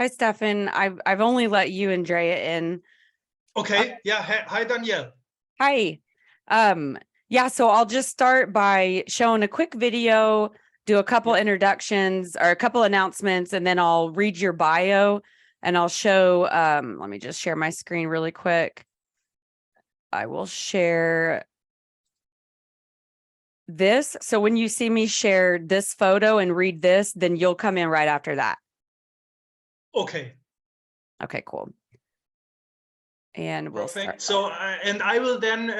Hi, Stefan. I've only let you and Drea in. Okay. Yeah. Hi, Danielle. Hi. Yeah, so I'll just start by showing a quick video, do a couple introductions or a couple announcements, and then I'll read your bio and I'll show, let me just share my screen really quick. I will share this. So when you see me share this photo and read this, then you'll come in right after that. Okay. Okay, cool. And we'll Perfect. start. So, and I will then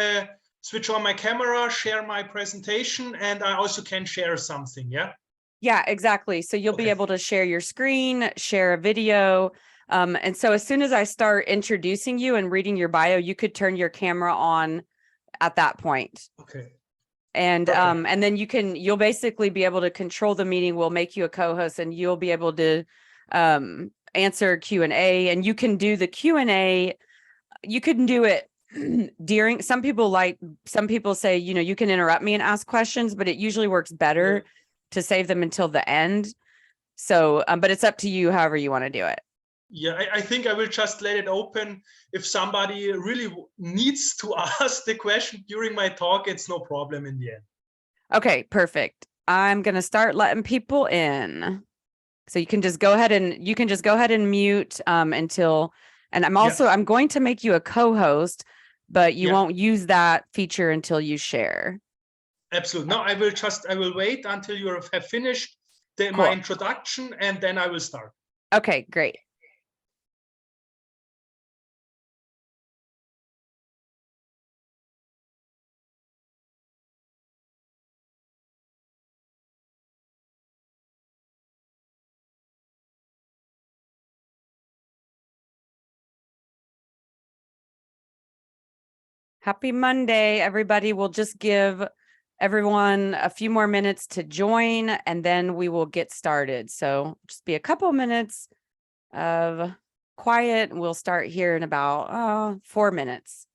switch on my camera, share my presentation, and I also can share something. Yeah. Yeah, exactly. So you'll be able to share your screen, share a video. And so as soon as I start introducing you and reading your bio, you could turn your camera on at that point. Okay. And then you'll basically be able to control the meeting. We'll make you a co-host and you'll be able to answer Q&A, and you can do the Q&A. You can do it during, some people say, you can interrupt me and ask questions, but it usually works better to save them until the end. So, but it's up to you, however you want to do it. Yeah, I think I will just let it open. If somebody really needs to ask the question during my talk, it's no problem in the end. Okay, perfect. I'm going to start letting people in. So you can just go ahead and mute until, and I'm going to make you a co-host, but you won't use that feature until you share. Absolutely. No, I will wait until you have finished my introduction, and then I will start. Okay, great. Happy Monday, everybody. We'll just give everyone a few more minutes to join, and then we will get started. So just be a couple minutes of quiet. We'll start here in about 4 minutes.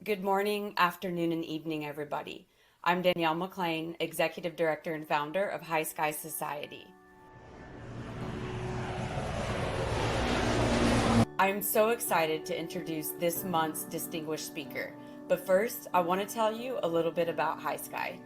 Good morning, afternoon, and evening, everybody. I'm Danielle McLean, Executive Director and founder of High Sky Society. I'm so excited to introduce this month's distinguished speaker. But first, I want to tell you a little bit about High Sky.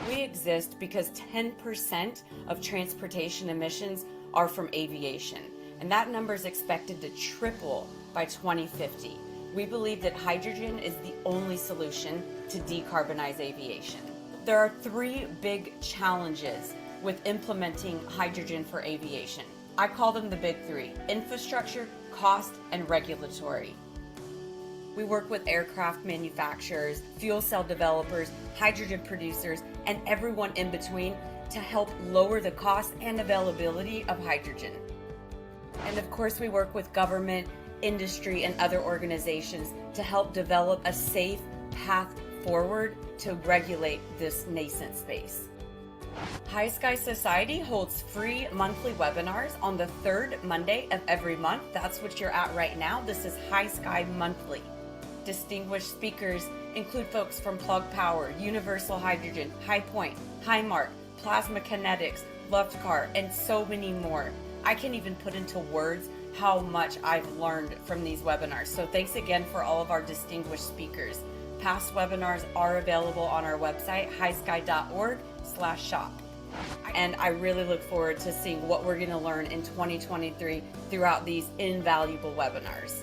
We exist because 10% of transportation emissions are from aviation, and that number is expected to triple by 2050. We believe that hydrogen is the only solution to decarbonize aviation. There are three big challenges with implementing hydrogen for aviation. I call them the big three: infrastructure, cost, and regulatory. We work with aircraft manufacturers, fuel cell developers, hydrogen producers, and everyone in between to help lower the cost and availability of hydrogen. And of course, we work with government, industry, and other organizations to help develop a safe path forward to regulate this nascent space. High Sky Society holds free monthly webinars on the third Monday of every month. That's what you're at right now. This is High Sky Monthly. Distinguished speakers include folks from Plug Power, Universal Hydrogen, High Point, Highmark, Plasma Kinetics, Luftcar, and so many more. I can't even put into words how much I've learned from these webinars. So thanks again for all of our distinguished speakers. Past webinars are available on our website, highsky.org/shop. And I really look forward to seeing what we're going to learn in 2023 throughout these invaluable webinars.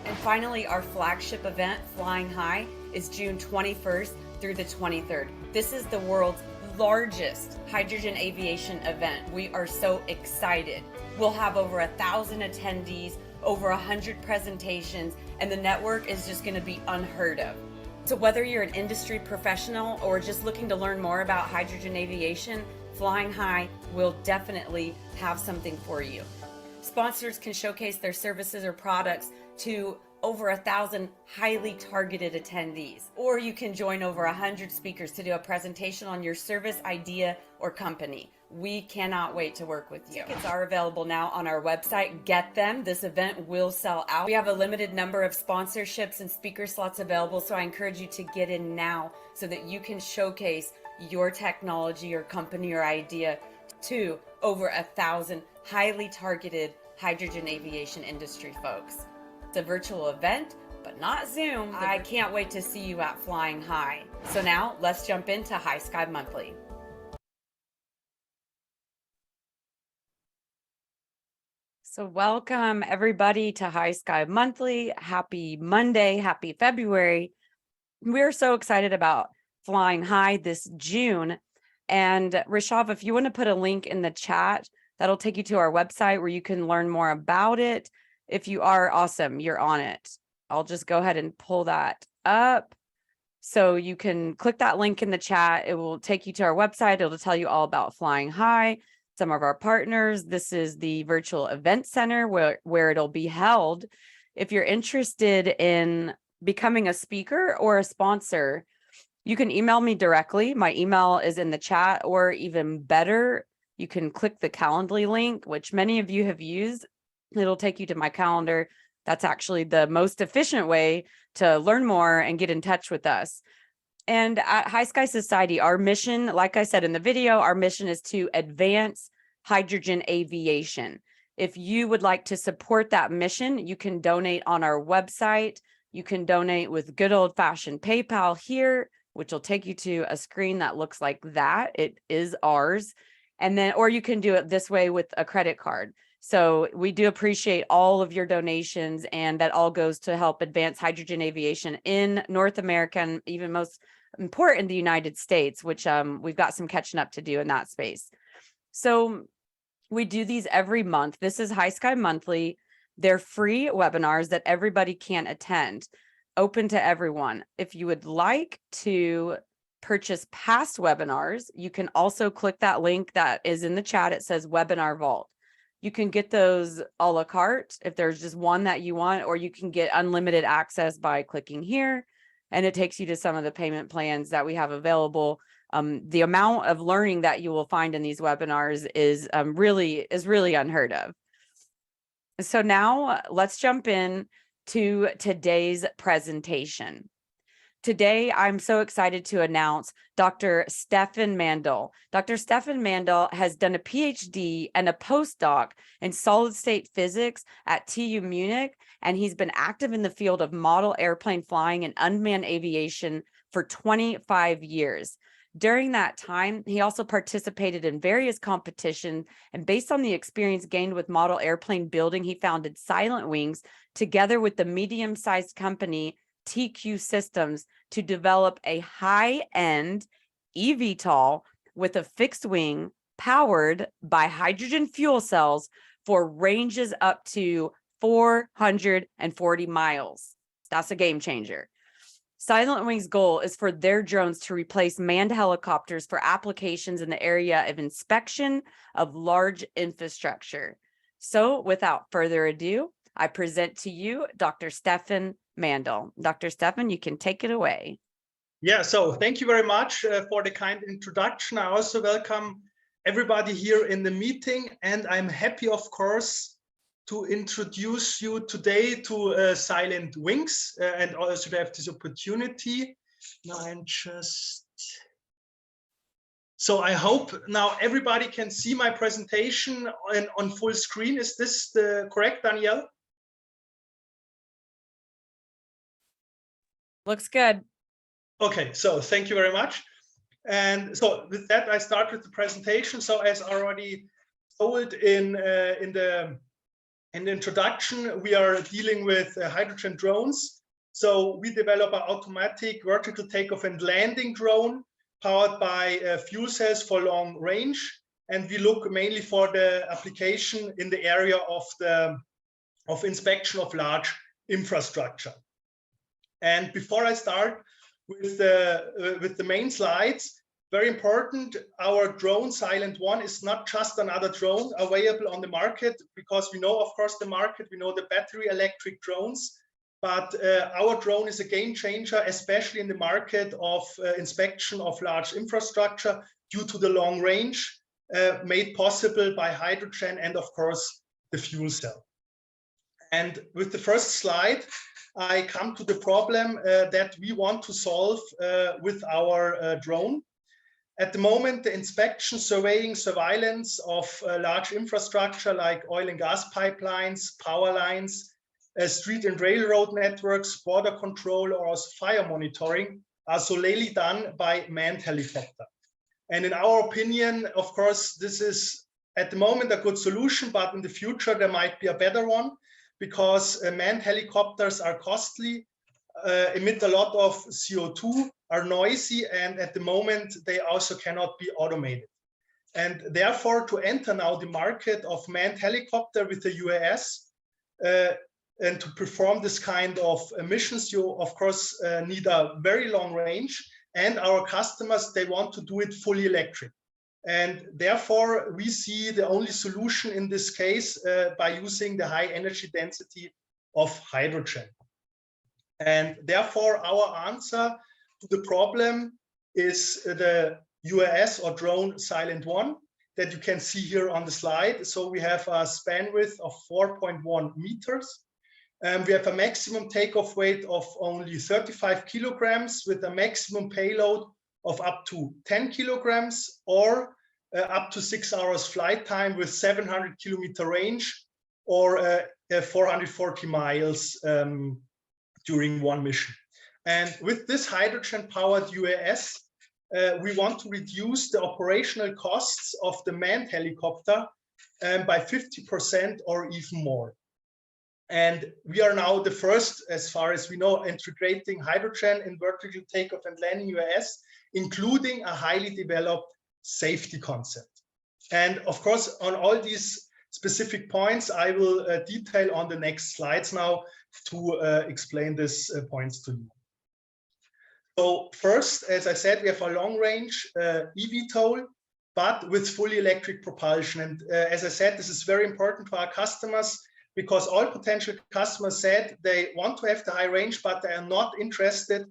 And finally, our flagship event, Flying High, is June 21st through the 23rd. This is the world's largest hydrogen aviation event. We are so excited. We'll have over 1,000 attendees, over 100 presentations, and the network is just going to be unheard of. So whether you're an industry professional or just looking to learn more about hydrogen aviation, Flying High will definitely have something for you. Sponsors can showcase their services or products to over 1,000 highly targeted attendees, or you can join over 100 speakers to do a presentation on your service, idea, or company. We cannot wait to work with you. Tickets are available now on our website. Get them. This event will sell out. We have a limited number of sponsorships and speaker slots available, so I encourage you to get in now so that you can showcase your technology or company or idea to over 1,000 highly targeted hydrogen aviation industry folks. It's a virtual event, but not Zoom. I can't wait to see you at Flying High. So now let's jump into High Sky Monthly. So welcome everybody to High Sky Monthly. Happy Monday, happy February. We're so excited about Flying High this June. And Rishav, if you want to put a link in the chat, that'll take you to our website where you can learn more about it. If you are, awesome, you're on it. I'll just go ahead and pull that up. So you can click that link in the chat. It will take you to our website. It'll tell you all about Flying High, some of our partners. This is the virtual event center where it'll be held. If you're interested in becoming a speaker or a sponsor, you can email me directly. My email is in the chat, or even better, you can click the Calendly link, which many of you have used. It'll take you to my calendar. That's actually the most efficient way to learn more and get in touch with us. And at High Sky Society, our mission, like I said in the video, our mission is to advance hydrogen aviation. If you would like to support that mission, you can donate on our website. You can donate with good old-fashioned PayPal here, which will take you to a screen that looks like that. It is ours. And then, or you can do it this way with a credit card. So we do appreciate all of your donations, and that all goes to help advance hydrogen aviation in North America, and even most important, the United States, which we've got some catching up to do in that space. So We do these every month. This is High Sky Monthly. They're free webinars that everybody can attend, open to everyone. If you would like to purchase past webinars, you can also click that link that is in the chat. It says Webinar Vault. You can get those a la carte if there's just one that you want, or you can get unlimited access by clicking here, and it takes you to some of the payment plans that we have available. The amount of learning that you will find in these webinars is really unheard of. So now let's jump in to today's presentation. Today, I'm so excited to announce Dr. Stefan Maendl. Dr. Stefan Maendl has done a PhD and a postdoc in solid state physics at TU Munich, and he's been active in the field of model airplane flying and unmanned aviation for 25 years. During that time, he also participated in various competitions, and based on the experience gained with model airplane building, he founded SilentWings together with the medium-sized company TQ Systems to develop a high-end eVTOL with a fixed wing powered by hydrogen fuel cells for ranges up to 440 miles. That's a game changer. SilentWings' goal is for their drones to replace manned helicopters for applications in the area of inspection of large infrastructure. So without further ado, I present to you Dr. Stefan Maendl. Dr. Stefan, you can take it away. Yeah, so thank you very much for the kind introduction. I also welcome everybody here in the meeting, and I'm happy, of course, to introduce you today to SilentWings and also to have this opportunity. Now so I hope now everybody can see my presentation on full screen. Is this correct, Danielle? Looks good. Okay, so thank you very much. And so with that, I start with the presentation. So as already told in the introduction, we are dealing with hydrogen drones. So we develop an automatic vertical takeoff and landing drone powered by fuel cells for long range. And we look mainly for the application in the area of inspection of large infrastructure. And before I start with the main slides, very important, our drone SilentOne is not just another drone available on the market, because we know, of course, the market, we know the battery electric drones, but our drone is a game changer, especially in the market of inspection of large infrastructure due to the long range made possible by hydrogen and, of course, the fuel cell. And with the first slide, I come to the problem that we want to solve with our drone. At the moment, the inspection, surveying, surveillance of large infrastructure like oil and gas pipelines, power lines, street and railroad networks, border control, or also fire monitoring are solely done by manned helicopter. And in our opinion, of course, this is at the moment a good solution, but in the future there might be a better one, because manned helicopters are costly, emit a lot of CO2, are noisy, and at the moment they also cannot be automated. And therefore, to enter now the market of manned helicopter with the UAS and to perform this kind of missions, you of course need a very long range, and our customers, they want to do it fully electric. And therefore, we see the only solution in this case by using the high energy density of hydrogen. And therefore, our answer to the problem is the UAS or drone SilentOne that you can see here on the slide. So we have a span width of 4.1 meters. We have a maximum takeoff weight of only 35 kilograms with a maximum payload of up to 10 kilograms or up to 6 hours flight time with 700 kilometer range or 440 miles during one mission. And with this hydrogen powered UAS, we want to reduce the operational costs of the manned helicopter by 50% or even more. And we are now the first, as far as we know, integrating hydrogen in vertical takeoff and landing UAS, including a highly developed safety concept. And of course, on all these specific points, I will detail on the next slides now to explain these points to you. So first, as I said, we have a long-range eVTOL, but with fully electric propulsion. And as I said, this is very important for our customers because all potential customers said they want to have the high range, but they are not interested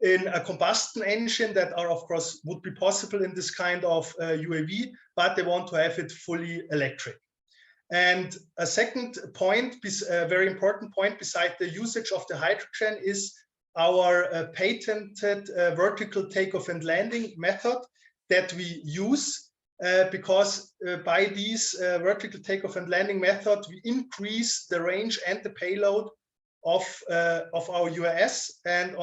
in a combustion engine that are, of course, would be possible in this kind of UAV, but they want to have it fully electric. And a second point, a very important point beside the usage of the hydrogen is our patented vertical takeoff and landing method that we use because by these vertical takeoff and landing method, we increase the range and the payload of our UAS. And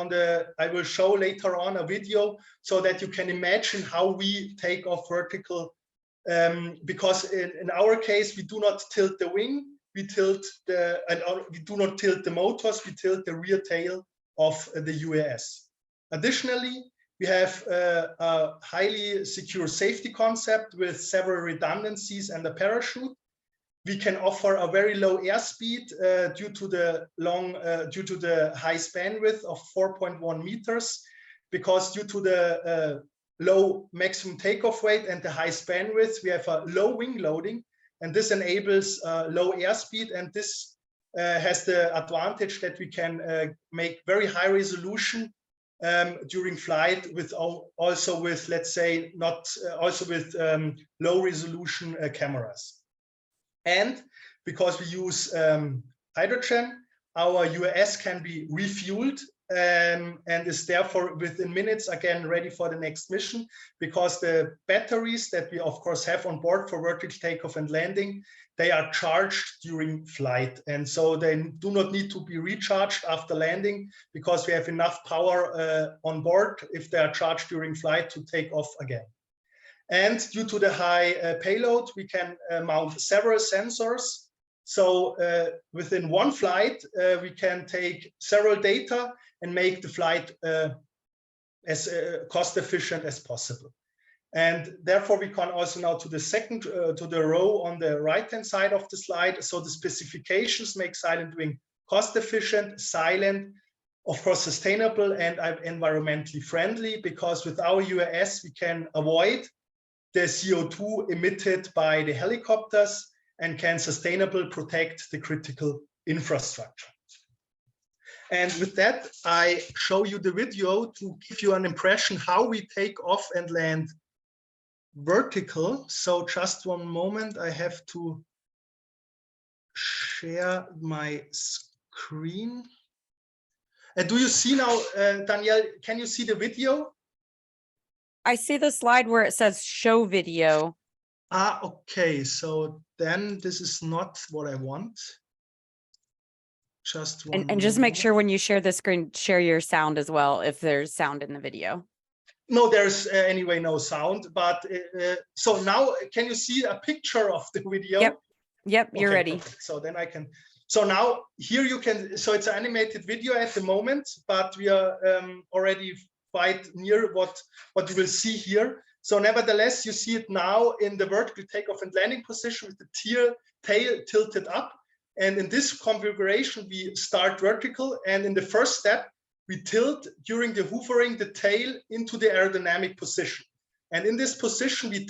I will show later on a video so that you can imagine how we take off vertical. Because in our case, we do not tilt the wing, we do not tilt the motors, we tilt the rear tail of the UAS. Additionally, we have a highly secure safety concept with several redundancies and a parachute. We can offer a very low airspeed due to the high span width of 4.1 meters, because due to the low maximum takeoff weight and the high span width, we have a low wing loading, and this enables low airspeed. And this has the advantage that we can make very high resolution during flight with also with, let's say, low resolution cameras. And because we use hydrogen, our UAS can be refueled and is therefore within minutes again ready for the next mission, because the batteries that we of course have on board for vertical takeoff and landing, they are charged during flight, and so they do not need to be recharged after landing because we have enough power on board if they are charged during flight to take off again. And due to the high payload, we can mount several sensors. So within one flight, we can take several data and make the flight as cost efficient as possible. And therefore, we can also now to the second, to the row on the right-hand side of the slide. So the specifications make SilentWings cost efficient, silent, of course, sustainable and environmentally friendly, because with our UAS, we can avoid the CO2 emitted by the helicopters and can sustainably protect the critical infrastructure. And with that, I show you the video to give you an impression how we take off and land vertical. So just one moment, I have to share my screen. Do you see now, Danielle, can you see the video? I see the slide where it says show video. Ah, okay. So then this is not what I want. Just one and just make sure when you share the screen, share your sound as well, if there's sound in the video. No, there's anyway no sound, but so now can you see a picture of the video? Yep, you're okay, ready. Perfect. So then I can, so now here you can, so it's an animated video at the moment, but we are already quite near what you will see here. So nevertheless, you see it now in the vertical takeoff and landing position with the tail tilted up. And in this configuration, we start vertical. And in the first step, we tilt during the hoovering the tail into the aerodynamic position. And in this position, we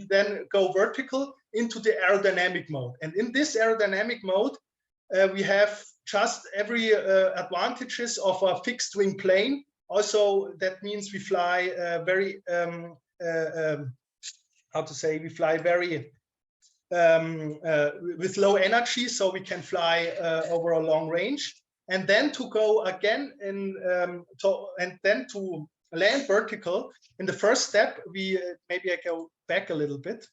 then go vertical into the aerodynamic mode. And in this aerodynamic mode, we have just every advantages of a fixed wing plane. Also, that means we fly very, how to say, we fly very with low energy, so we can fly over a long range. And then to go again to land vertical, in the first step, maybe I go back a little bit.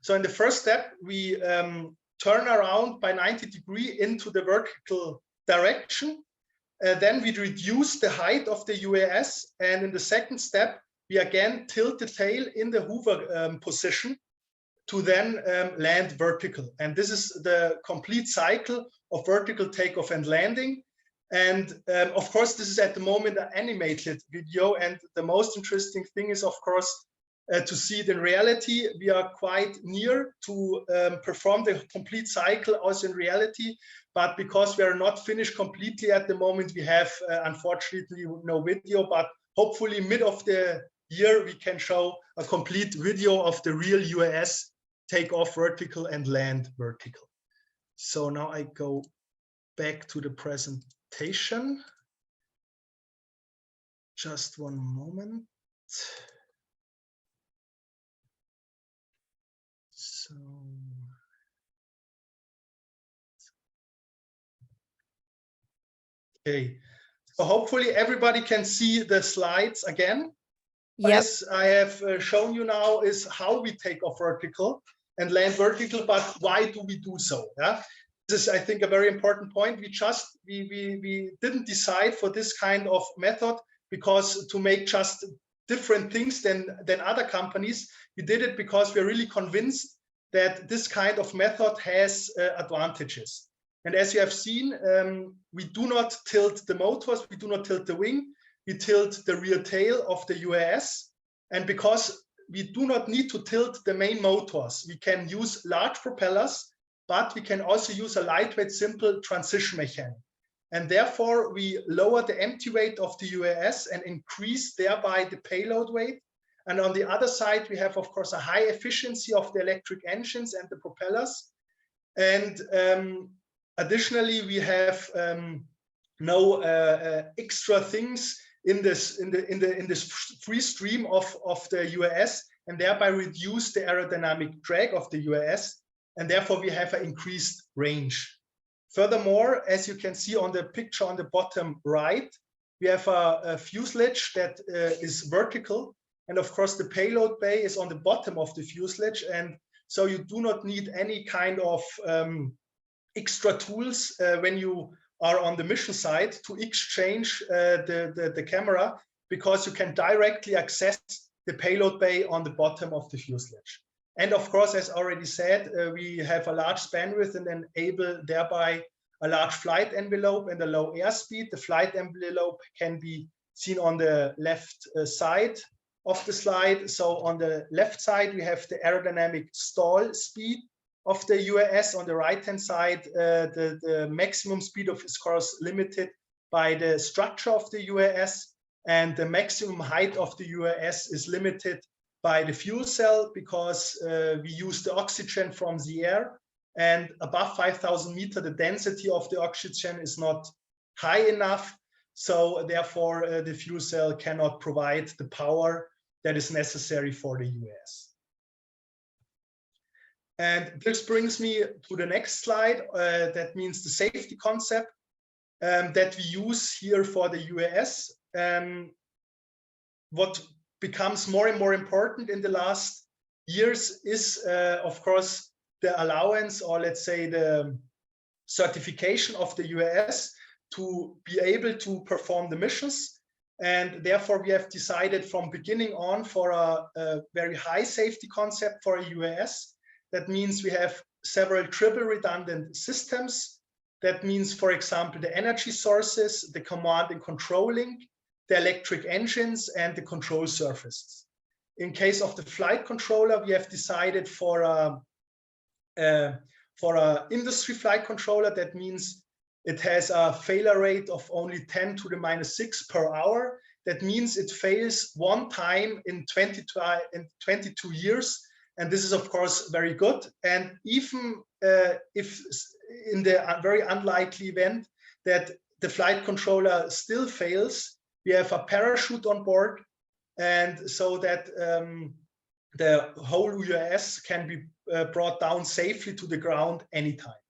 So in the first step, we turn around by 90 degrees into the vertical direction. Then we reduce the height of the UAS. And in the second step, we again tilt the tail in the hover position to then land vertical. And this is the complete cycle of vertical takeoff and landing. And of course, this is at the moment an animated video. And the most interesting thing is, of course, to see it in reality. We are quite near to perform the complete cycle also in reality, but because we are not finished completely at the moment, we have unfortunately no video, but hopefully mid of the year we can show a complete video of the real UAS take off vertical and land vertical. So now I go back to the presentation. Just one moment. So, okay. So hopefully everybody can see the slides again. Yes, I have shown you now is how we take off vertical and land vertical, but why do we do so? Yeah, this is, I think, a very important point. We didn't decide for this kind of method because to make just different things than other companies. We did it because we're really convinced that this kind of method has advantages. And as you have seen, we do not tilt the motors, we do not tilt the wing. We tilt the rear tail of the UAS. And because we do not need to tilt the main motors, we can use large propellers, but we can also use a lightweight, simple transition mechanic. And therefore, we lower the empty weight of the UAS and increase thereby the payload weight. And on the other side, we have, of course, a high efficiency of the electric engines and the propellers. And additionally, we have no extra things in this free stream of the UAS, and thereby reduce the aerodynamic drag of the UAS, and therefore we have an increased range. Furthermore, as you can see on the picture on the bottom right, we have a fuselage that is vertical, and of course the payload bay is on the bottom of the fuselage, and so you do not need any kind of extra tools when you are on the mission side to exchange the camera, because you can directly access the payload bay on the bottom of the fuselage. And of course, as already said, we have a large span width and enable thereby a large flight envelope and a low airspeed. The flight envelope can be seen on the left side of the slide. So on the left side, we have the aerodynamic stall speed of the UAS. On the right-hand side, the maximum speed of is, of course, limited by the structure of the UAS, and the maximum height of the UAS is limited by the fuel cell, because we use the oxygen from the air, and above 5,000 meters, the density of the oxygen is not high enough. So therefore, the fuel cell cannot provide the power that is necessary for the UAS. And this brings me to the next slide. That means the safety concept that we use here for the UAS. What becomes more and more important in the last years is, of course, the allowance, or let's say the certification of the UAS to be able to perform the missions. And therefore, we have decided from beginning on for a very high safety concept for a UAS. That means we have several triple redundant systems. That means, for example, the energy sources, the command and control link, the electric engines, and the control surfaces. In case of the flight controller, we have decided for a industry flight controller. That means it has a failure rate of only 10 to the -6 per hour. That means it fails one time in 22 years. And this is, of course, very good. And even if in the very unlikely event that the flight controller still fails, we have a parachute on board, and so that the whole UAS can be brought down safely to the ground anytime.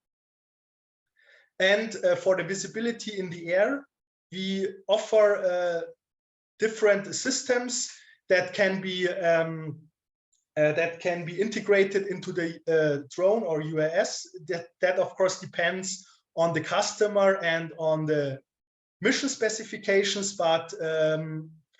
And for the visibility in the air, we offer different systems that can be integrated into the drone or UAS. That of course depends on the customer and on the mission specifications, but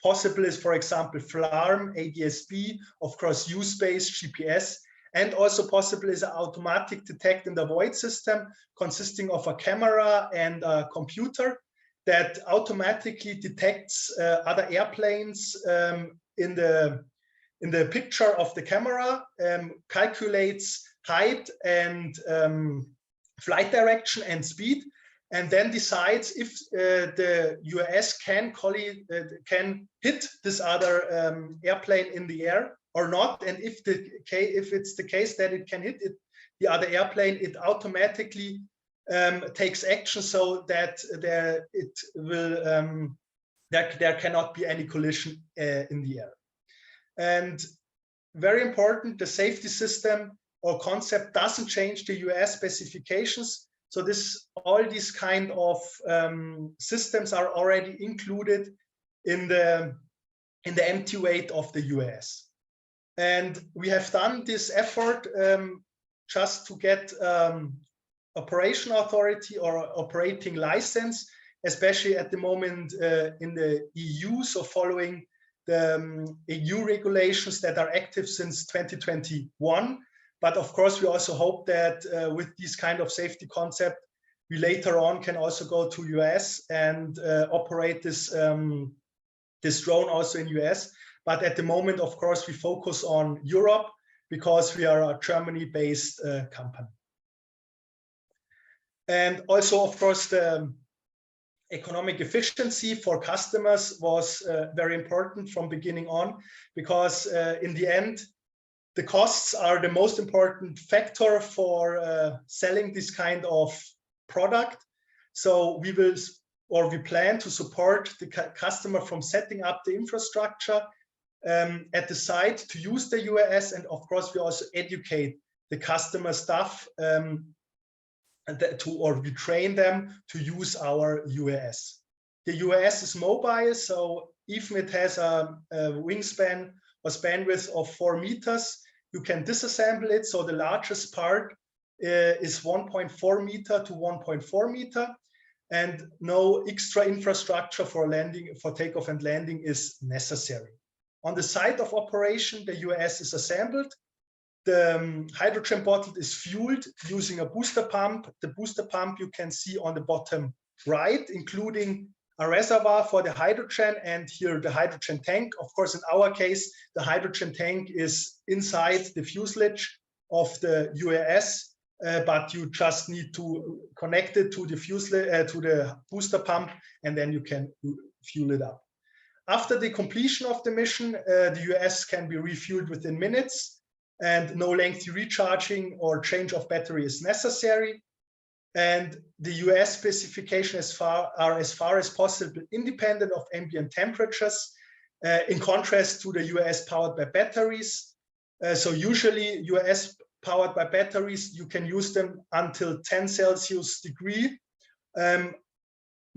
possible is, for example, FLARM, ADS-B, of course, use-based GPS, and also possible is an automatic detect and avoid system consisting of a camera and a computer that automatically detects other airplanes in the in the picture of the camera, calculates height and flight direction and speed, and then decides if the UAS can hit this other airplane in the air or not. And if it's the case that it can hit the other airplane, it automatically takes action so that there cannot be any collision in the air. And very important, the safety system or concept doesn't change the UAS specifications. So all these kind of systems are already included in the MT-8 of the UAS. And we have done this effort just to get operation authority or operating license, especially at the moment in the EU, so following the EU regulations that are active since 2021. But of course, we also hope that with this kind of safety concept, we later on can also go to US and operate this drone also in US. But at the moment, of course, we focus on Europe because we are a Germany-based company. And also, of course, the economic efficiency for customers was very important from beginning on, because in the end, the costs are the most important factor for selling this kind of product. So we plan to support the customer from setting up the infrastructure at the site to use the UAS, and of course we also educate the customer staff we train them to use our UAS. The UAS is mobile, so even it has a wingspan or spanwidth of 4 meters, you can disassemble it. So the largest part is 1.4 meter to 1.4 meter, and no extra infrastructure for takeoff and landing is necessary. On the site of operation, the UAS is assembled. The hydrogen bottle is fueled using a booster pump. The booster pump you can see on the bottom right, including a reservoir for the hydrogen, and here the hydrogen tank. Of course, in our case, the hydrogen tank is inside the fuselage of the UAS, but you just need to connect it to the fuselage, to the booster pump, and then you can fuel it up. After the completion of the mission, the UAS can be refueled within minutes, and no lengthy recharging or change of battery is necessary. And the UAS specifications are as far as possible independent of ambient temperatures, in contrast to the UAS powered by batteries. So usually UAS powered by batteries, you can use them until 10 Celsius degree.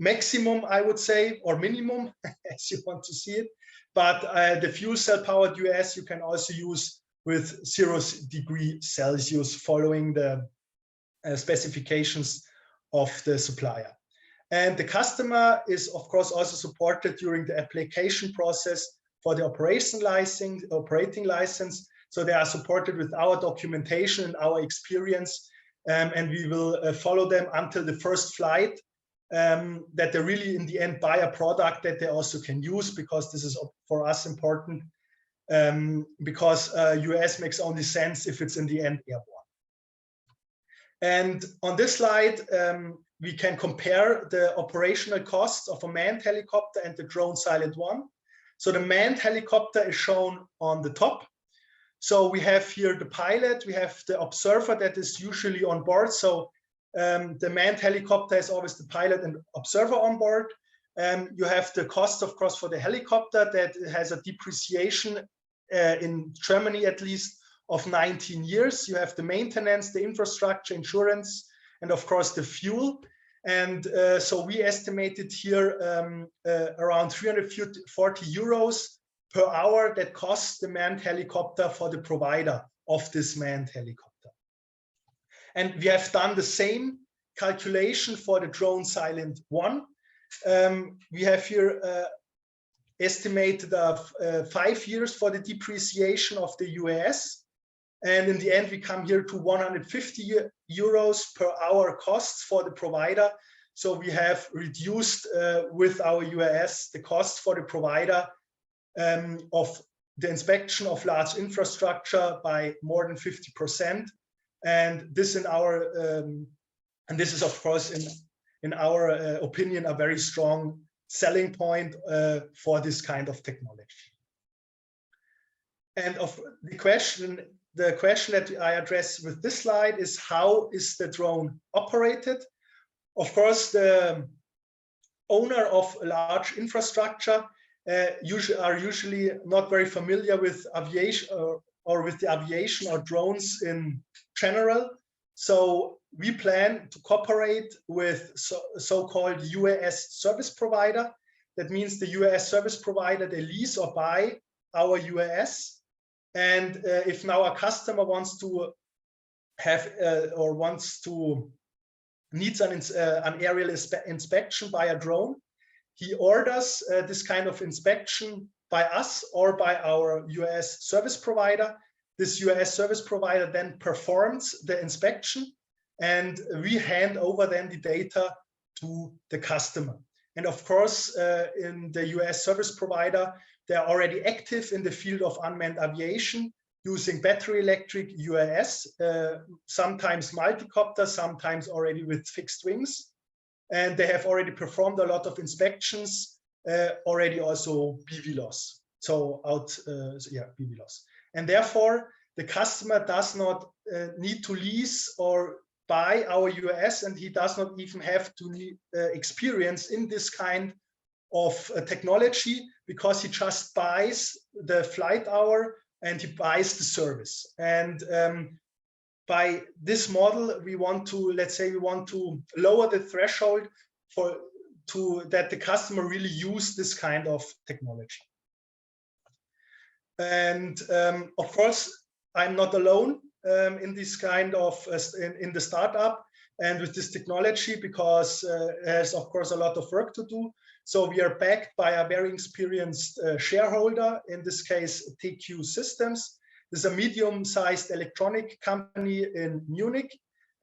Maximum, I would say, or minimum, as you want to see it. But the fuel cell powered UAS you can also use with 0 degree Celsius, following the specifications of the supplier. And the customer is, of course, also supported during the application process for the operating license. So they are supported with our documentation and our experience, and we will follow them until the first flight, that they really in the end buy a product that they also can use, because this is for us important, because UAS makes only sense if it's in the end airborne. And on this slide, we can compare the operational costs of a manned helicopter and the drone SilentOne. So the manned helicopter is shown on the top. So we have here the pilot, we have the observer that is usually on board. So the manned helicopter is always the pilot and observer on board. You have the cost, of course, for the helicopter that has a depreciation in Germany at least of 19 years. You have the maintenance, the infrastructure, insurance, and of course the fuel. And so we estimated here around 340 euros per hour that costs the manned helicopter for the provider of this manned helicopter. And we have done the same calculation for the drone SilentOne. We have here estimated 5 years for the depreciation of the UAS. And in the end, we come here to 150 euros per hour costs for the provider. So we have reduced with our UAS the cost for the provider of the inspection of large infrastructure by more than 50%. And this in our and this is of course in our opinion a very strong selling point for this kind of technology. And of the question that I address with this slide is, how is the drone operated? Of course, the owner of a large infrastructure are usually not very familiar with aviation or with the aviation or drones in general. So we plan to cooperate with so-called UAS service provider. That means the UAS service provider, they lease or buy our UAS. And if now a customer wants to have or needs an aerial inspection by a drone, he orders this kind of inspection by us or by our UAS service provider. This UAS service provider then performs the inspection, and we hand over then the data to the customer. And of course, in the UAS service provider, they are already active in the field of unmanned aviation using battery electric UAS, sometimes multicopter, sometimes already with fixed wings. And they have already performed a lot of inspections, already also BVLOS. So BVLOS. And therefore, the customer does not need to lease or buy our UAS, and he does not even have to experience in this kind of technology, because he just buys the flight hour and he buys the service. And by this model, we want to, let's say, we want to lower the threshold that the customer really use this kind of technology. And of course, I'm not alone in this kind of in the startup and with this technology, because there's of course a lot of work to do. So we are backed by a very experienced shareholder, in this case TQ Systems. This is a medium-sized electronic company in Munich,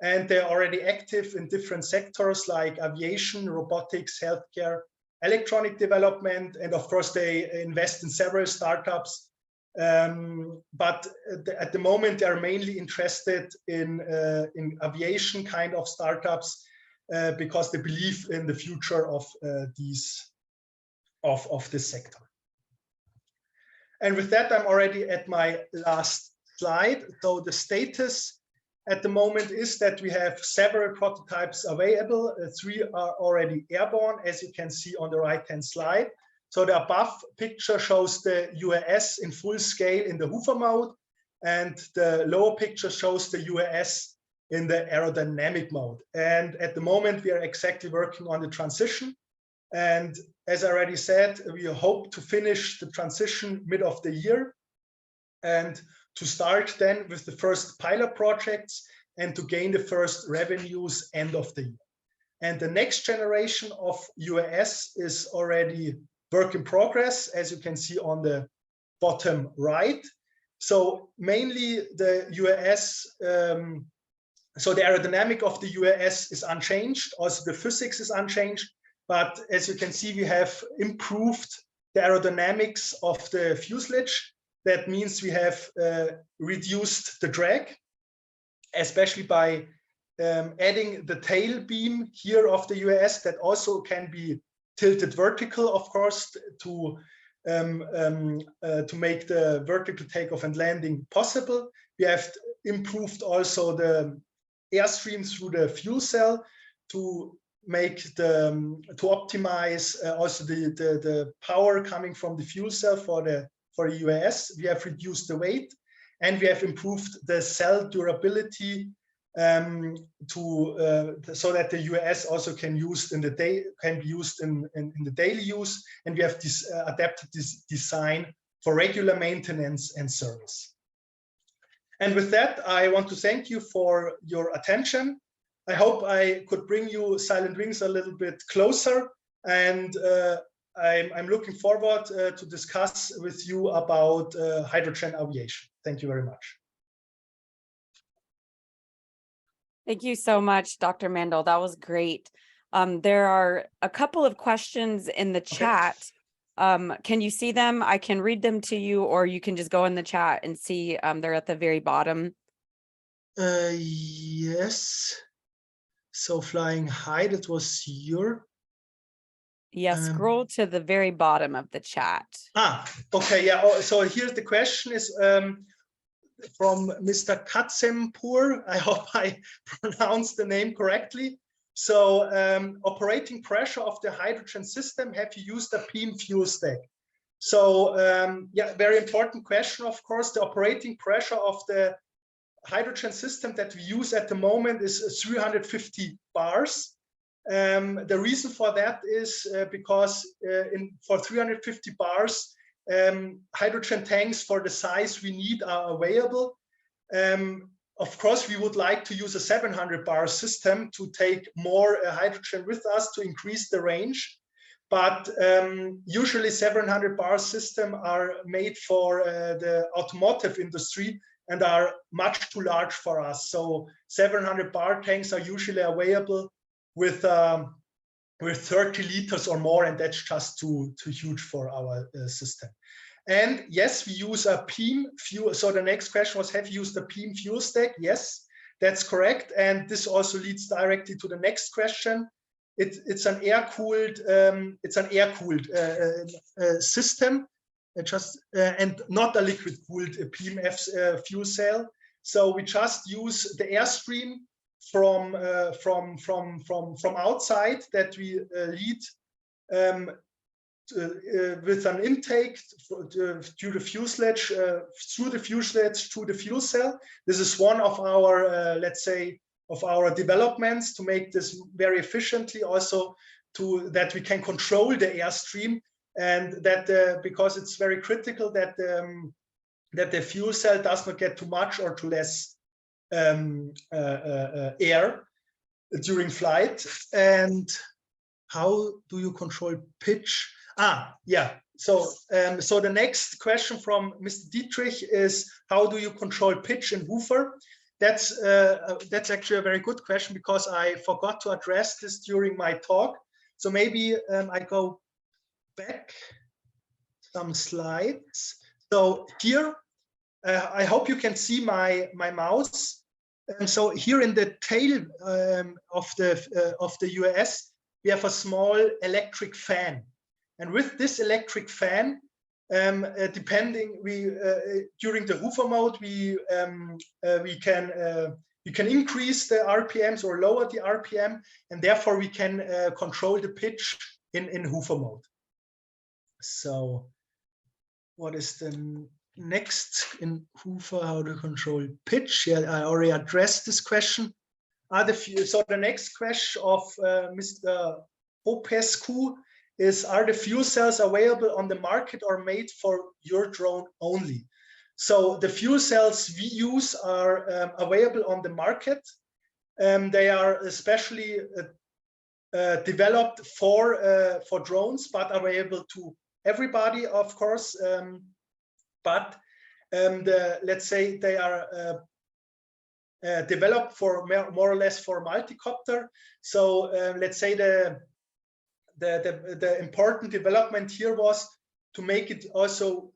and they're already active in different sectors like aviation, robotics, healthcare, electronic development, and of course they invest in several startups. But at the moment, they are mainly interested in aviation kind of startups because they believe in the future of this sector. And with that, I'm already at my last slide. So the status at the moment is that we have several prototypes available. 3 are already airborne, as you can see on the right-hand slide. So the above picture shows the UAS in full scale in the hover mode, and the lower picture shows the UAS in the aerodynamic mode. And at the moment, we are exactly working on the transition. And as I already said, we hope to finish the transition mid of the year and to start then with the first pilot projects and to gain the first revenues end of the year. And the next generation of UAS is already work in progress, as you can see on the bottom right. So mainly the UAS, so the aerodynamic of the UAS is unchanged. Also the physics is unchanged. But as you can see, we have improved the aerodynamics of the fuselage. That means we have reduced the drag, especially by adding the tail beam here of the UAS that also can be tilted vertical, of course, to make the vertical takeoff and landing possible. We have improved also the airstream through the fuel cell to make to optimize also the power coming from the fuel cell for the UAS. We have reduced the weight, and we have improved the cell durability so that the UAS also can be used in the daily use, and we have adapted this design for regular maintenance and service. And with that, I want to thank you for your attention. I hope I could bring you SilentWings a little bit closer, and I'm looking forward to discuss with you about hydrogen aviation. Thank you very much. Thank you so much, Dr. Maendl. That was great. There are a couple of questions in the chat. Can you see them? I can read them to you, or you can just go in the chat and see they're at the very bottom. Yes. So flying high, that was your. Yeah, scroll to the very bottom of the chat. Okay, yeah. Oh, so here's the question is from Mr. Katzempur. I hope I pronounced the name correctly. So operating pressure of the hydrogen system, have you used a PEM fuel stack? So yeah, very important question, of course. The operating pressure of the hydrogen system that we use at the moment is 350 bars. The reason for that is because for 350 bars, hydrogen tanks for the size we need are available. Of course, we would like to use a 700 bar system to take more hydrogen with us to increase the range. But usually 700 bar systems are made for the automotive industry and are much too large for us. So 700 bar tanks are usually available with 30 liters or more, and that's just too huge for our system. And yes, we use a PEM fuel. So the next question was, have you used a PEM fuel stack? Yes, that's correct. And this also leads directly to the next question. It's an air-cooled system, and not a liquid-cooled PEM fuel cell. So we just use the airstream from outside that we lead with an intake through the fuselage to the fuel cell. This is one of our let's say of our developments to make this very efficiently, also that we can control the airstream, and that because it's very critical that that the fuel cell does not get too much or too less air during flight. And how do you control pitch? Yeah. So so the next question from Mr. Dietrich is, how do you control pitch in woofer? That's actually a very good question, because I forgot to address this during my talk. So maybe I go back some slides. So here, I hope you can see my mouse. And so here in the tail of the US, we have a small electric fan, and with this electric fan, depending during the hover mode, we can increase the RPMs or lower the RPM, and therefore we can control the pitch in hover mode. So what is the next in hover? How to control pitch? Yeah, I already addressed this question. So the next question of Mr. Popescu is, are the fuel cells available on the market or made for your drone only? So the fuel cells we use are available on the market. They are especially developed for drones, but available to everybody, of course. But let's say they are developed for more or less for multi-copter. So let's say the important development here was to make it also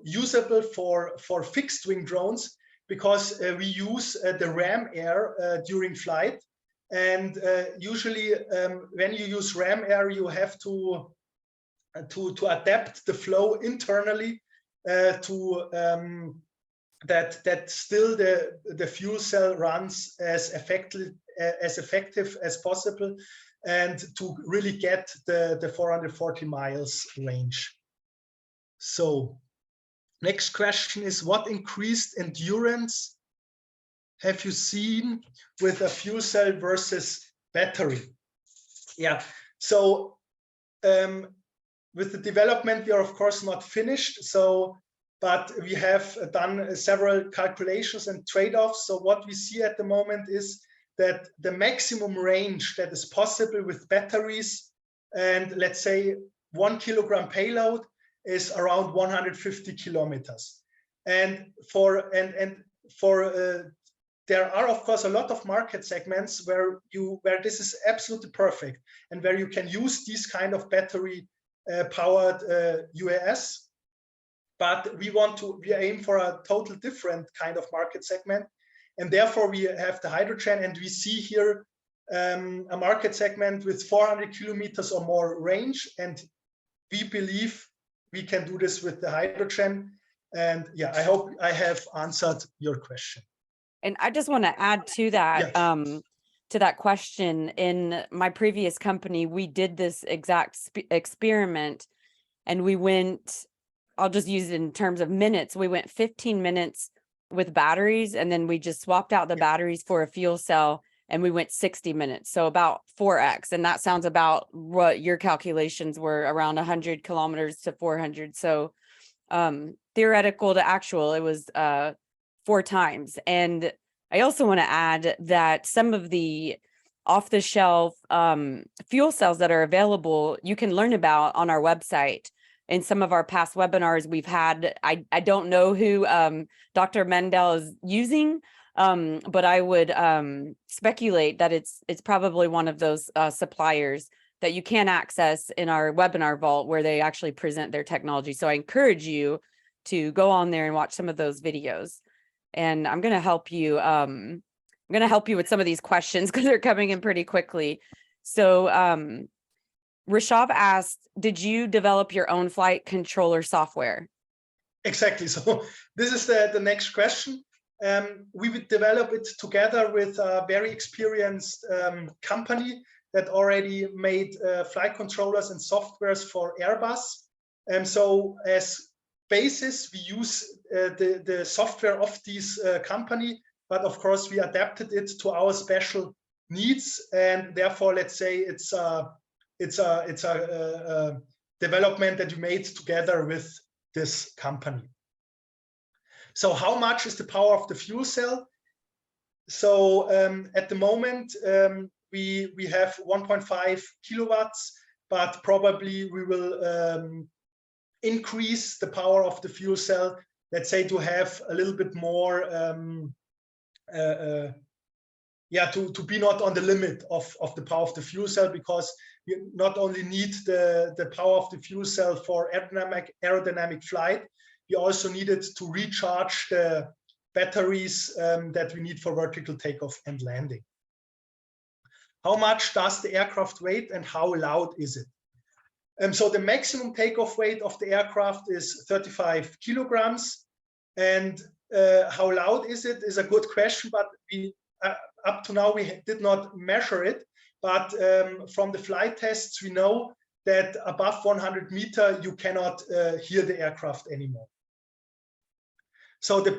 usable for fixed wing drones, because we use the ram air during flight, and usually when you use ram air, you have to adapt the flow internally to that still the fuel cell runs as effective as possible, and to really get the 440 miles range. So next question is, what increased endurance have you seen with a fuel cell versus battery? Yeah, so with the development, we are of course not finished. So, but we have done several calculations and trade-offs. So what we see at the moment is that the maximum range that is possible with batteries, and let's say 1 kilogram payload, is around 150 kilometers. And there are of course a lot of market segments where this is absolutely perfect, and where you can use these kind of battery powered UAS, but we aim for a total different kind of market segment, and therefore we have the hydrogen, and we see here a market segment with 400 kilometers or more range, and we believe we can do this with the hydrogen. And yeah, I hope I have answered your question. And I just want to add to that, Yeah. To that question. In my previous company, we did this exact experiment, and we went, I'll just use it in terms of minutes. We went 15 minutes with batteries, and then we just swapped out the batteries for a fuel cell, and we went 60 minutes. So about 4x. And that sounds about what your calculations were, around 100 kilometers to 400. So theoretical to actual, it was 4 times. And I also want to add that some of the off-the-shelf fuel cells that are available, you can learn about on our website. In some of our past webinars we've had, I don't know who Dr. Maendl is using, but I would speculate that it's probably one of those suppliers that you can access in our webinar vault, where they actually present their technology. So I encourage you to go on there and watch some of those videos. And I'm going to help you. I'm going to help you with some of these questions because they're coming in pretty quickly. So Rishav asked, did you develop your own flight controller software? Exactly. So this is the next question. We would develop it together with a very experienced company that already made flight controllers and softwares for Airbus. And so as basis, we use the software of this company, but of course we adapted it to our special needs, and therefore, let's say it's a development that we made together with this company. So how much is the power of the fuel cell? So at the moment we have 1.5 kilowatts, but probably we will increase the power of the fuel cell, let's say, to have a little bit more, to be not on the limit of the power of the fuel cell, because you not only need the power of the fuel cell for aerodynamic flight, we also need it to recharge the batteries that we need for vertical takeoff and landing. How much does the aircraft weigh and how loud is it? So the maximum takeoff weight of the aircraft is 35 kilograms. And how loud is it is a good question, but we up to now we did not measure it. But from the flight tests, we know that above 100 meters, you cannot hear the aircraft anymore. So the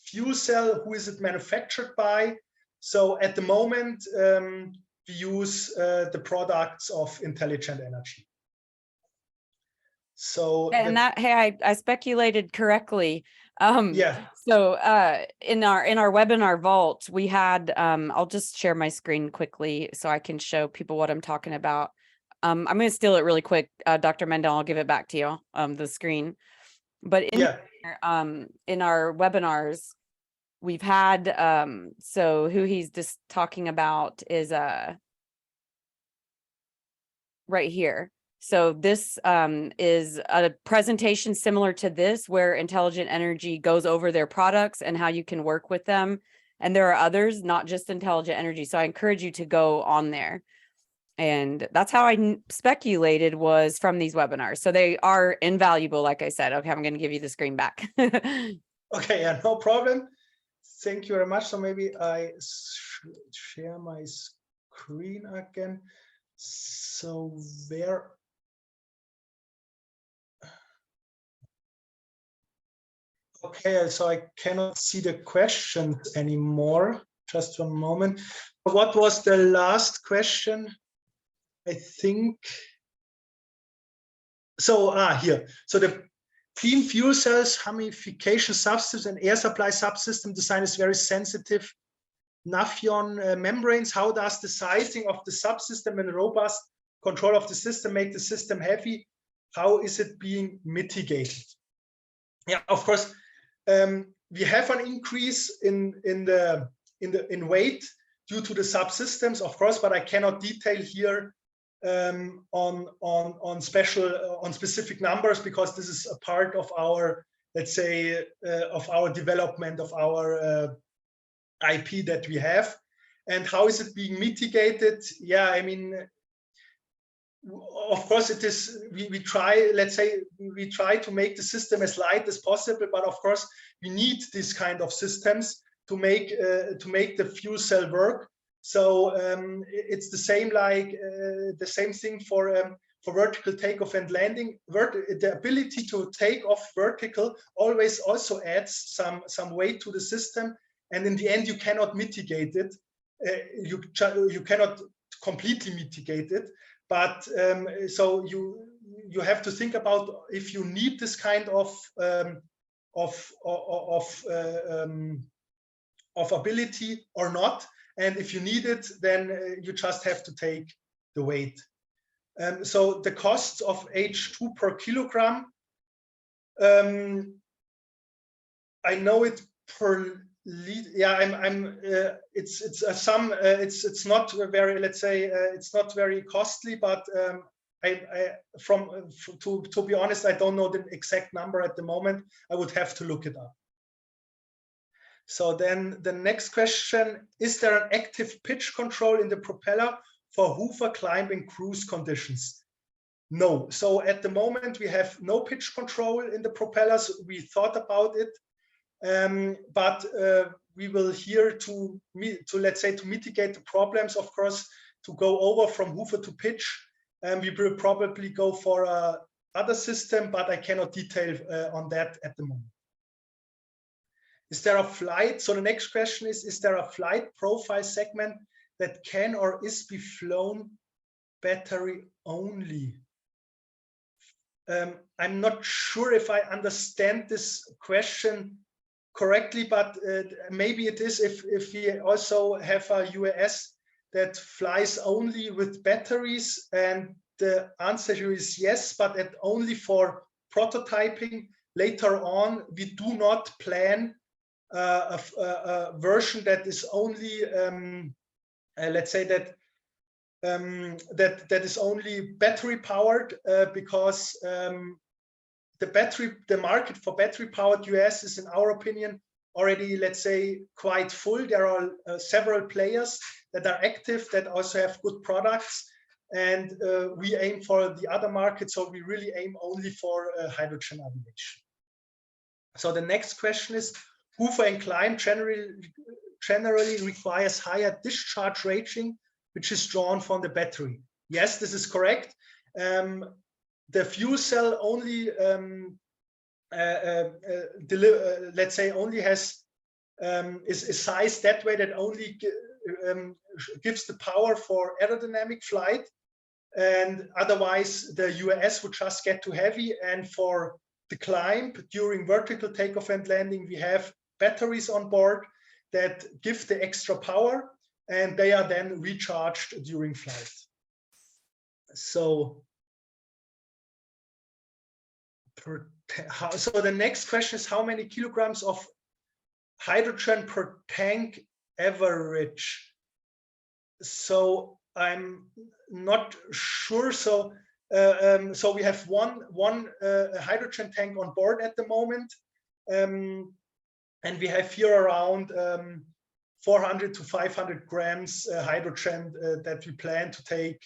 fuel cell, who is it manufactured by? So at the moment, we use the products of Intelligent Energy. So and I speculated correctly. Yeah. So in our webinar vault, we had I'll just share my screen quickly so I can show people what I'm talking about. I'm going to steal it really quick, Dr. Maendl. I'll give it back to you, the screen. But in our webinars, we've had so who he's just talking about is right here. So this is a presentation similar to this, where Intelligent Energy goes over their products and how you can work with them. And there are others, not just Intelligent Energy. So I encourage you to go on there. And that's how I speculated, was from these webinars. So they are invaluable, like I said. Okay, I'm going to give you the screen back. Okay, yeah, no problem. Thank you very much. So maybe I share my screen again. So where? Okay, so I cannot see the question anymore. Just one moment. What was the last question? I think. So here. So the clean fuel cells, humidification subsystem, and air supply subsystem design is very sensitive. Nafion membranes. How does the sizing of the subsystem and robust control of the system make the system heavy? How is it being mitigated? Yeah, of course, we have an increase in weight due to the subsystems, of course, but I cannot detail here on specific numbers, because this is a part of our, let's say, of our development of our IP that we have. And how is it being mitigated? Yeah, I mean, of course it is, we try, let's say, we try to make the system as light as possible, but of course we need this kind of systems to make the fuel cell work. So it's the same, like the same thing for vertical takeoff and landing. The ability to take off vertical always also adds some weight to the system, and in the end you cannot mitigate it. You cannot completely mitigate it, but so you have to think about if you need this kind of ability or not. And if you need it, then you just have to take the weight. So the costs of H2 per kilogram, I know it per lead. Yeah, it's not very, let's say, it's not very costly, but to be honest, I don't know the exact number at the moment. I would have to look it up. So then the next question, is there an active pitch control in the propeller for hover, climb and cruise conditions? No. So at the moment we have no pitch control in the propellers. We thought about it, but we will here to let's say to mitigate the problems, of course, to go over from hover to pitch, and we will probably go for a other system, but I cannot detail on that at the moment. Is there a flight? So the next question is there a flight profile segment that can or is be flown battery only? I'm not sure if I understand this question correctly, but maybe it is if we also have a UAS that flies only with batteries, and the answer here is yes, but only for prototyping. Later on, we do not plan a version that is only let's say that that is only battery powered, because the market for battery powered UAS is, in our opinion, already, let's say, quite full. There are several players that are active that also have good products, and we aim for the other market, so we really aim only for hydrogen aviation. So the next question is, hover and climb generally requires higher discharge rating, which is drawn from the battery. Yes, this is correct. The fuel cell only let's say only has is sized that way that only gives the power for aerodynamic flight, and otherwise the UAS would just get too heavy. And for the climb during vertical takeoff and landing, we have batteries on board that give the extra power, and they are then recharged during flight. So the next question is, how many kilograms of hydrogen per tank average? So I'm not sure. So so we have one hydrogen tank on board at the moment, and we have here around 400 to 500 grams hydrogen that we plan to take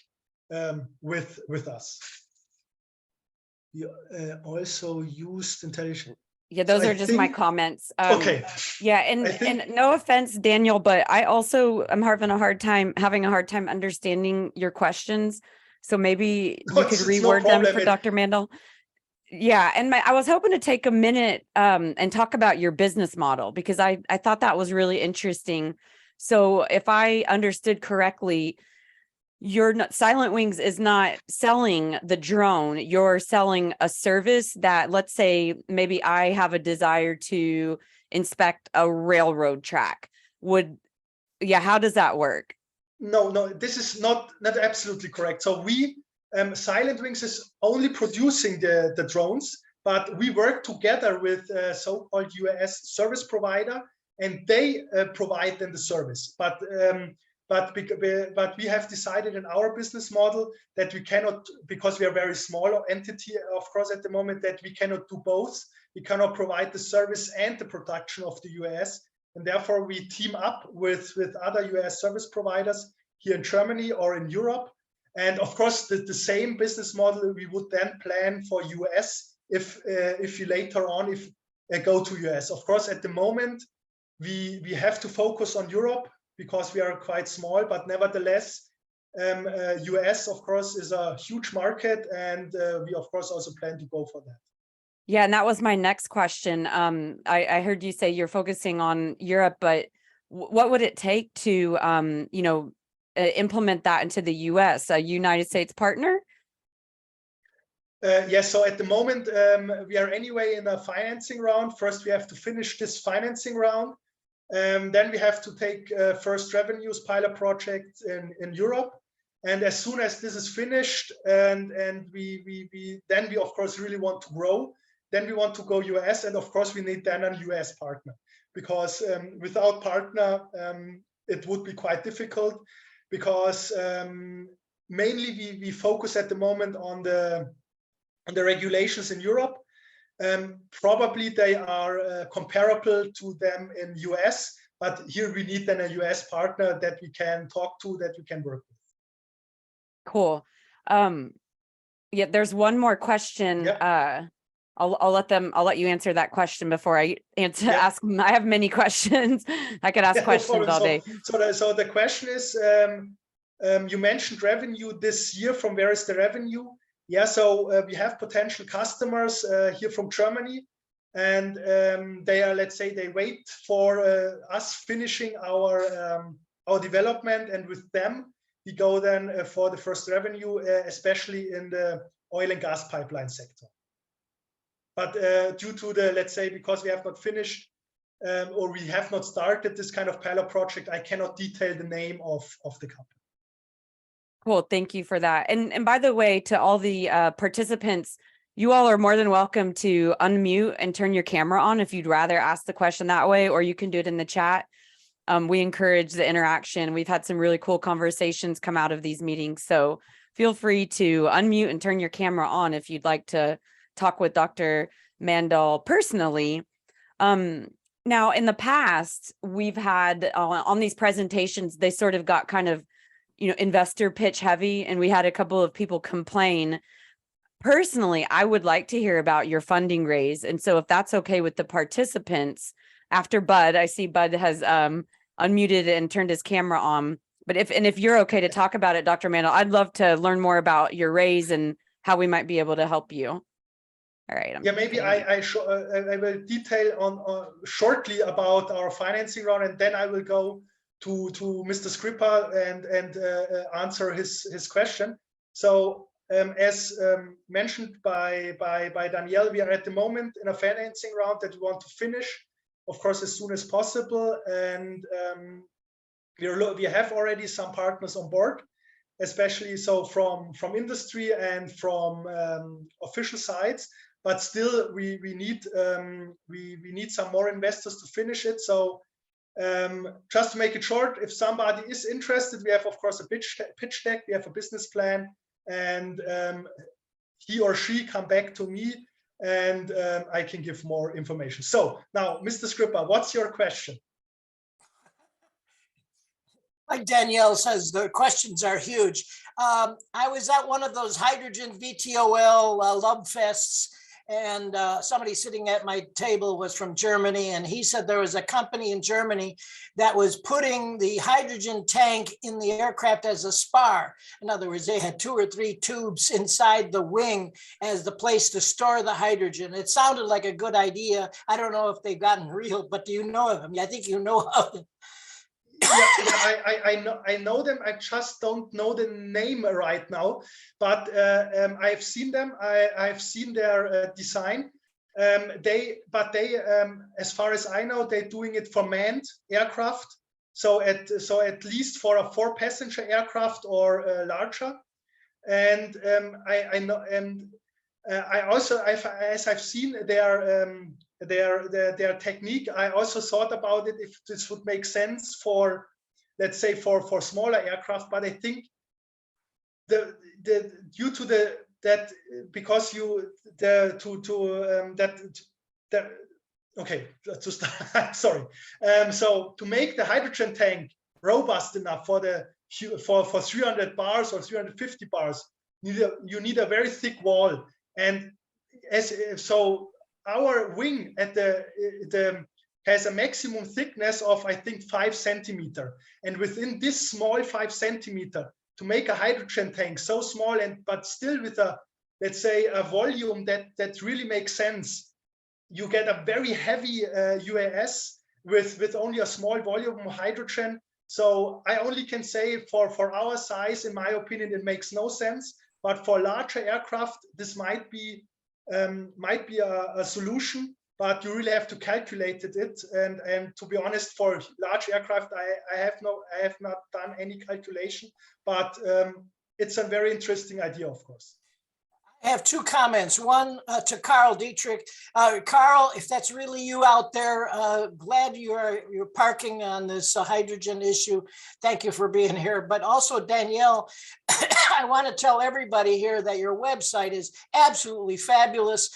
with us. We also used intelligent. Yeah, those are just my comments. Okay. Yeah, and no offense, Daniel, but I also am having a hard time understanding your questions. So maybe you could reword them for Dr. Maendl. Yeah, and I was hoping to take a minute and talk about your business model, because I thought that was really interesting. So if I understood correctly, SilentWings is not selling the drone. You're selling a service that, let's say, maybe I have a desire to inspect a railroad track. How does that work? No, this is not absolutely correct. So we, SilentWings is only producing the drones, but we work together with a so-called UAS service provider, and they provide them the service. But but we have decided in our business model that we cannot, because we are a very small entity, of course, at the moment, that we cannot do both. We cannot provide the service and the production of the UAS, and therefore we team up with other UAS service providers here in Germany or in Europe. And of course, the same business model we would then plan for US if you later on go to US. Of course, at the moment, we have to focus on Europe because we are quite small, but nevertheless, US, of course, is a huge market, and we, of course, also plan to go for that. Yeah, and that was my next question. I heard you say you're focusing on Europe, but what would it take to, implement that into the US, a United States partner? Yes, so at the moment, we are anyway in a financing round. First, we have to finish this financing round. Then we have to take first revenues pilot projects in Europe. And as soon as this is finished, and we of course really want to grow, then we want to go US, and of course we need then a US partner, because without partner, it would be quite difficult, because mainly we focus at the moment on the regulations in Europe. Probably they are comparable to them in US, but here we need then a US partner that we can talk to, that we can work with. Cool. Yeah, there's one more question. Yeah. I'll let you answer that question before I answer. Yeah. Ask. I have many questions. I could ask questions all day. So the question is, you mentioned revenue this year. From where is the revenue? Yeah, so we have potential customers here from Germany, and they are, let's say, they wait for us finishing our development, and with them we go then for the first revenue, especially in the oil and gas pipeline sector. But due to the, let's say, because we have not finished or we have not started this kind of pilot project, I cannot detail the name of the company. Cool, thank you for that. And by the way, to all the participants, you all are more than welcome to unmute and turn your camera on if you'd rather ask the question that way, or you can do it in the chat. We encourage the interaction. We've had some really cool conversations come out of these meetings, so feel free to unmute and turn your camera on if you'd like to talk with Dr. Maendl personally. Now, in the past, we've had on these presentations, they sort of got kind of, investor pitch heavy, and we had a couple of people complain. Personally, I would like to hear about your funding raise. And so if that's okay with the participants, after Bud, I see Bud has unmuted and turned his camera on. But if you're okay to talk about it, Dr. Maendl, I'd love to learn more about your raise and how we might be able to help you. All right. Yeah, maybe I will detail on shortly about our financing round, and then I will go to Mr. Skripal and answer his question. So as mentioned by Danielle, we are at the moment in a financing round that we want to finish, of course, as soon as possible. And we have already some partners on board, especially so from industry and from official sides. But still, we need some more investors to finish it. So just to make it short, if somebody is interested, we have, of course, a pitch deck, we have a business plan, and he or she come back to me, and I can give more information. So now, Mr. Skripal, what's your question? Like Danielle says, the questions are huge. I was at one of those hydrogen VTOL love fests, and somebody sitting at my table was from Germany, and he said there was a company in Germany that was putting the hydrogen tank in the aircraft as a spar. In other words, they had 2 or 3 tubes inside the wing as the place to store the hydrogen. It sounded like a good idea. I don't know if they've gotten real, but do you know of them? I think you know of them. Yeah, I know them. I just don't know the name right now, but I've seen them. I've seen their design. They, as far as I know, they're doing it for manned aircraft. So at least for a 4-passenger aircraft or larger. And I know, and I also, as I've seen their technique, I also thought about it if this would make sense for let's say for smaller aircraft, but I think due to that because you okay, to start, sorry. So to make the hydrogen tank robust enough for 300 bars or 350 bars, you need a very thick wall. And so our wing at the has a maximum thickness of, I think, 5 centimeter. And within this small 5 centimeter, to make a hydrogen tank so small but still with a, let's say, a volume that really makes sense, you get a very heavy UAS with only a small volume of hydrogen. So I only can say for our size, in my opinion, it makes no sense. But for larger aircraft, this might be a solution. But you really have to calculate it. And to be honest, for large aircraft, I have not done any calculation. But it's a very interesting idea, of course. I have 2 comments. One to Carl Dietrich. Carl, if that's really you out there, glad you're parking on this hydrogen issue. Thank you for being here. But also Danielle, I want to tell everybody here that your website is absolutely fabulous.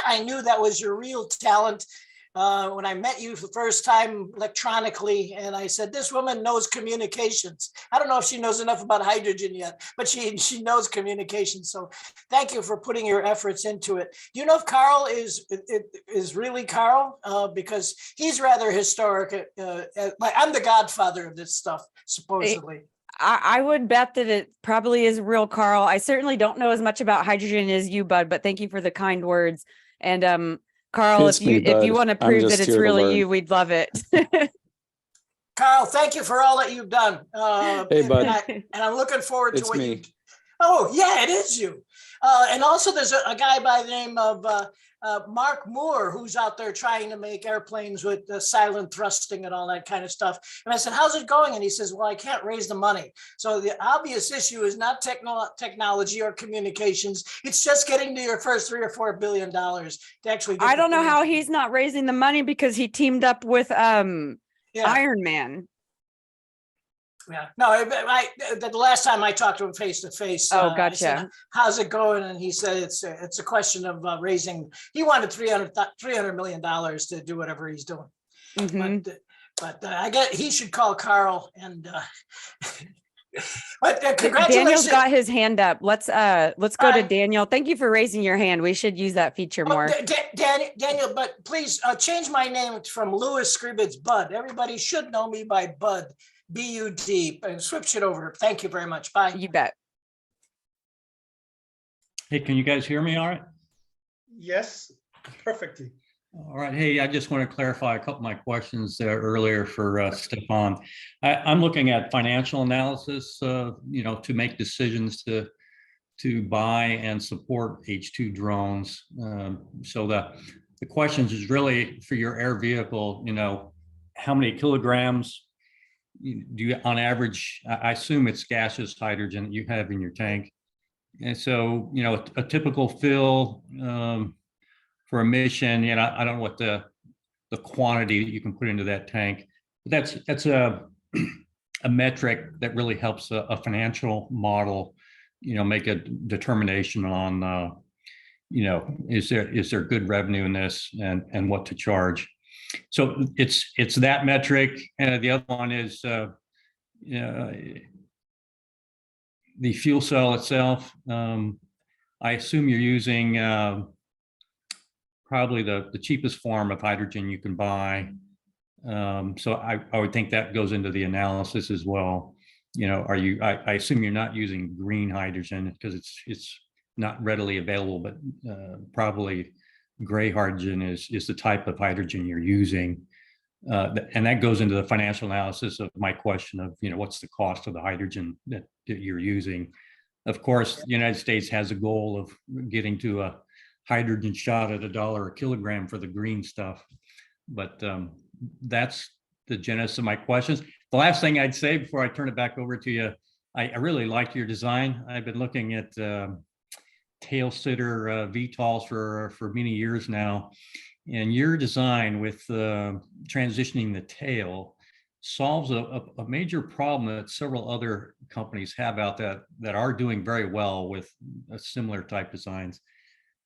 I knew that was your real talent when I met you for the first time electronically, and I said, this woman knows communications. I don't know if she knows enough about hydrogen yet, but she knows communications. So thank you for putting your efforts into it. Do you know if Carl is really Carl? Because he's rather historic. I'm the godfather of this stuff, supposedly. I would bet that it probably is real, Carl. I certainly don't know as much about hydrogen as you, Bud, but thank you for the kind words. And Carl, if you want to prove that it's really you, we'd love it. Carl, thank you for all that you've done. Hey, Bud. And I'm looking forward to It's what me. you. Oh, yeah, it is you. And also there's a guy by the name of Mark Moore, who's out there trying to make airplanes with silent thrusting and all that kind of stuff. And I said, how's it going? And he says, well, I can't raise the money. So the obvious issue is not technology or communications. It's just getting to your first $3 or $4 billion to actually get. I don't know how he's not raising the money because he teamed up with Iron Man. Yeah, no, the last time I talked to him face to face. Oh, gotcha. I said, how's it going? And he said it's a question of raising. He wanted $300 million to do whatever he's doing. Mm-hmm. But I get he should call Carl and. But congratulations. Daniel's got his hand up. Let's go to Daniel. Thank you for raising your hand. We should use that feature more. Daniel, but please change my name from Louis Scribbits Bud. Everybody should know me by Bud. B-U-D, and switch it over. Thank you very much. Bye. You bet. Hey, can you guys hear me all right? Yes, perfectly. All right. Hey, I just want to clarify a couple of my questions earlier for Stefan. I'm looking at financial analysis, to make decisions to buy and support H-2 drones. So the questions is really for your air vehicle, how many kilograms do you, on average, I assume it's gaseous hydrogen that you have in your tank. And so, a typical fill for a mission, I don't know what the quantity that you can put into that tank, but that's a metric that really helps a financial model, make a determination on, is there good revenue in this and what to charge. So it's that metric. And the other one is the fuel cell itself. I assume you're using probably the cheapest form of hydrogen you can buy. So I would think that goes into the analysis as well. I assume you're not using green hydrogen because it's not readily available, but probably gray hydrogen is the type of hydrogen you're using. And that goes into the financial analysis of my question of, what's the cost of the hydrogen that you're using? Of course, the United States has a goal of getting to a hydrogen shot at $1 a kilogram for the green stuff. But that's the genesis of my questions. The last thing I'd say before I turn it back over to you, I really liked your design. I've been looking at tail sitter eVTOLs for many years now, and your design with transitioning the tail solves a major problem that several other companies have out that are doing very well with similar type designs.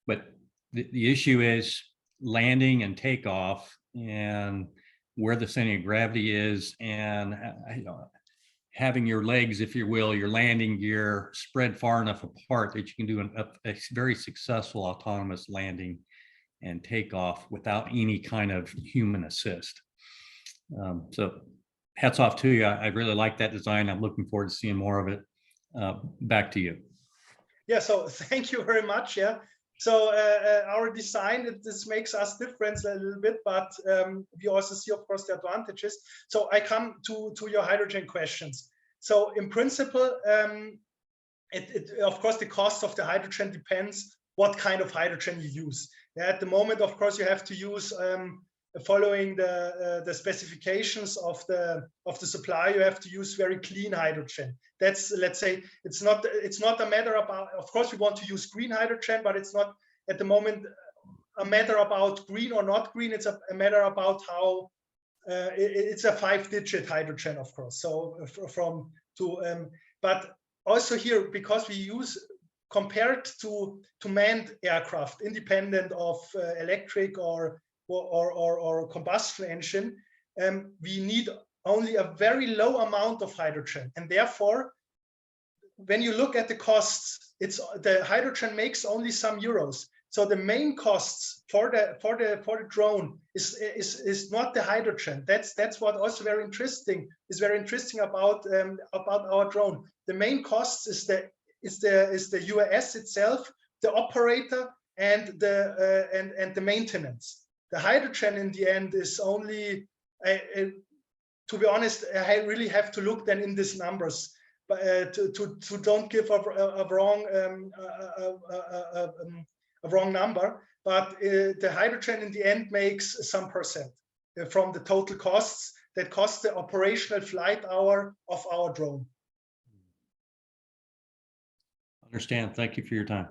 But the issue is landing and takeoff and where the center of gravity is, and having your legs, if you will, your landing gear spread far enough apart that you can do a very successful autonomous landing and takeoff without any kind of human assist. So hats off to you. I really like that design. I'm looking forward to seeing more of it. Back to you. Yeah, so thank you very much. Yeah. So our design, this makes us different a little bit, but we also see, of course, the advantages. So I come to your hydrogen questions. So in principle, of course, the cost of the hydrogen depends what kind of hydrogen you use. Yeah, at the moment, of course, you have to use following the specifications of the supplier. You have to use very clean hydrogen. That's, let's say, it's not a matter about, of course we want to use green hydrogen, but it's not at the moment a matter about green or not green. It's a matter about how it's a 5-digit hydrogen, of course. So but also here, because we use, compared to manned aircraft, independent of electric or combustion engine, we need only a very low amount of hydrogen, and therefore, when you look at the costs, the hydrogen makes only some euros. So the main costs for the drone is not the hydrogen. That's what also very interesting about our drone. The main costs is the UAS itself, the operator, and the maintenance. The hydrogen in the end is only, to be honest, I really have to look then in these numbers, but to don't give a wrong number. But the hydrogen in the end makes some percent from the total costs that cost the operational flight hour of our drone. Understand. Thank you for your time.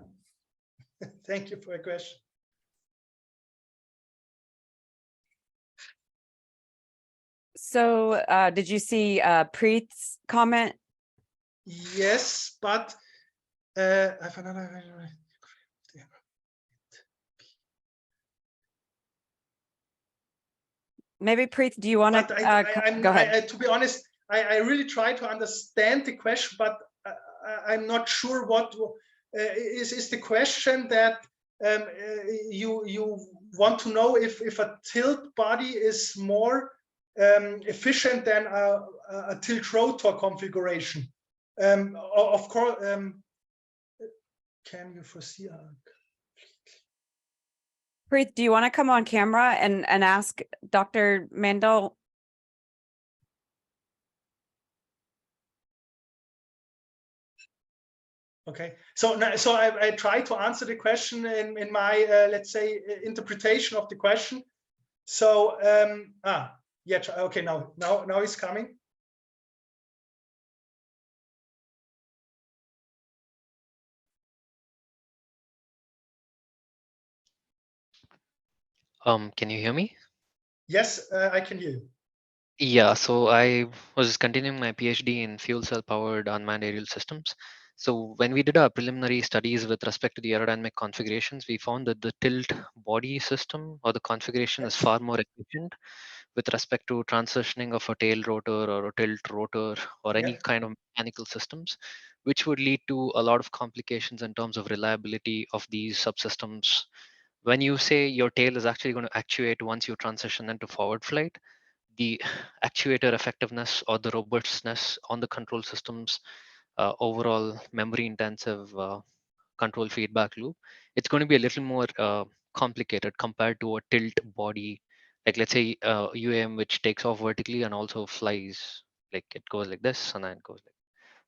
Thank you for your question. So did you see Preet's comment? Yes, but Maybe Preet, do you want to go ahead? To be honest, I really try to understand the question, but I'm not sure what is the question that you want to know if a tilt body is more efficient than a tilt rotor configuration. Of course, can you foresee? Preet, do you want to come on camera and ask Dr. Maendl? Okay, so I try to answer the question in my let's say interpretation of the question. So yeah, okay, now it's coming. Can you hear me? Yes, I can hear you. Yeah, so I was continuing my PhD in fuel cell powered unmanned aerial systems. So when we did our preliminary studies with respect to the aerodynamic configurations, we found that the tilt body system or the configuration is far more efficient with respect to transitioning of a tail rotor or a tilt rotor or any kind of mechanical systems, which would lead to a lot of complications in terms of reliability of these subsystems. When you say your tail is actually going to actuate once you transition into forward flight, the actuator effectiveness or the robustness on the control systems, overall memory intensive control feedback loop, it's going to be a little more complicated compared to a tilt body, like let's say UAM, which takes off vertically and also flies, like it goes like this and then it goes like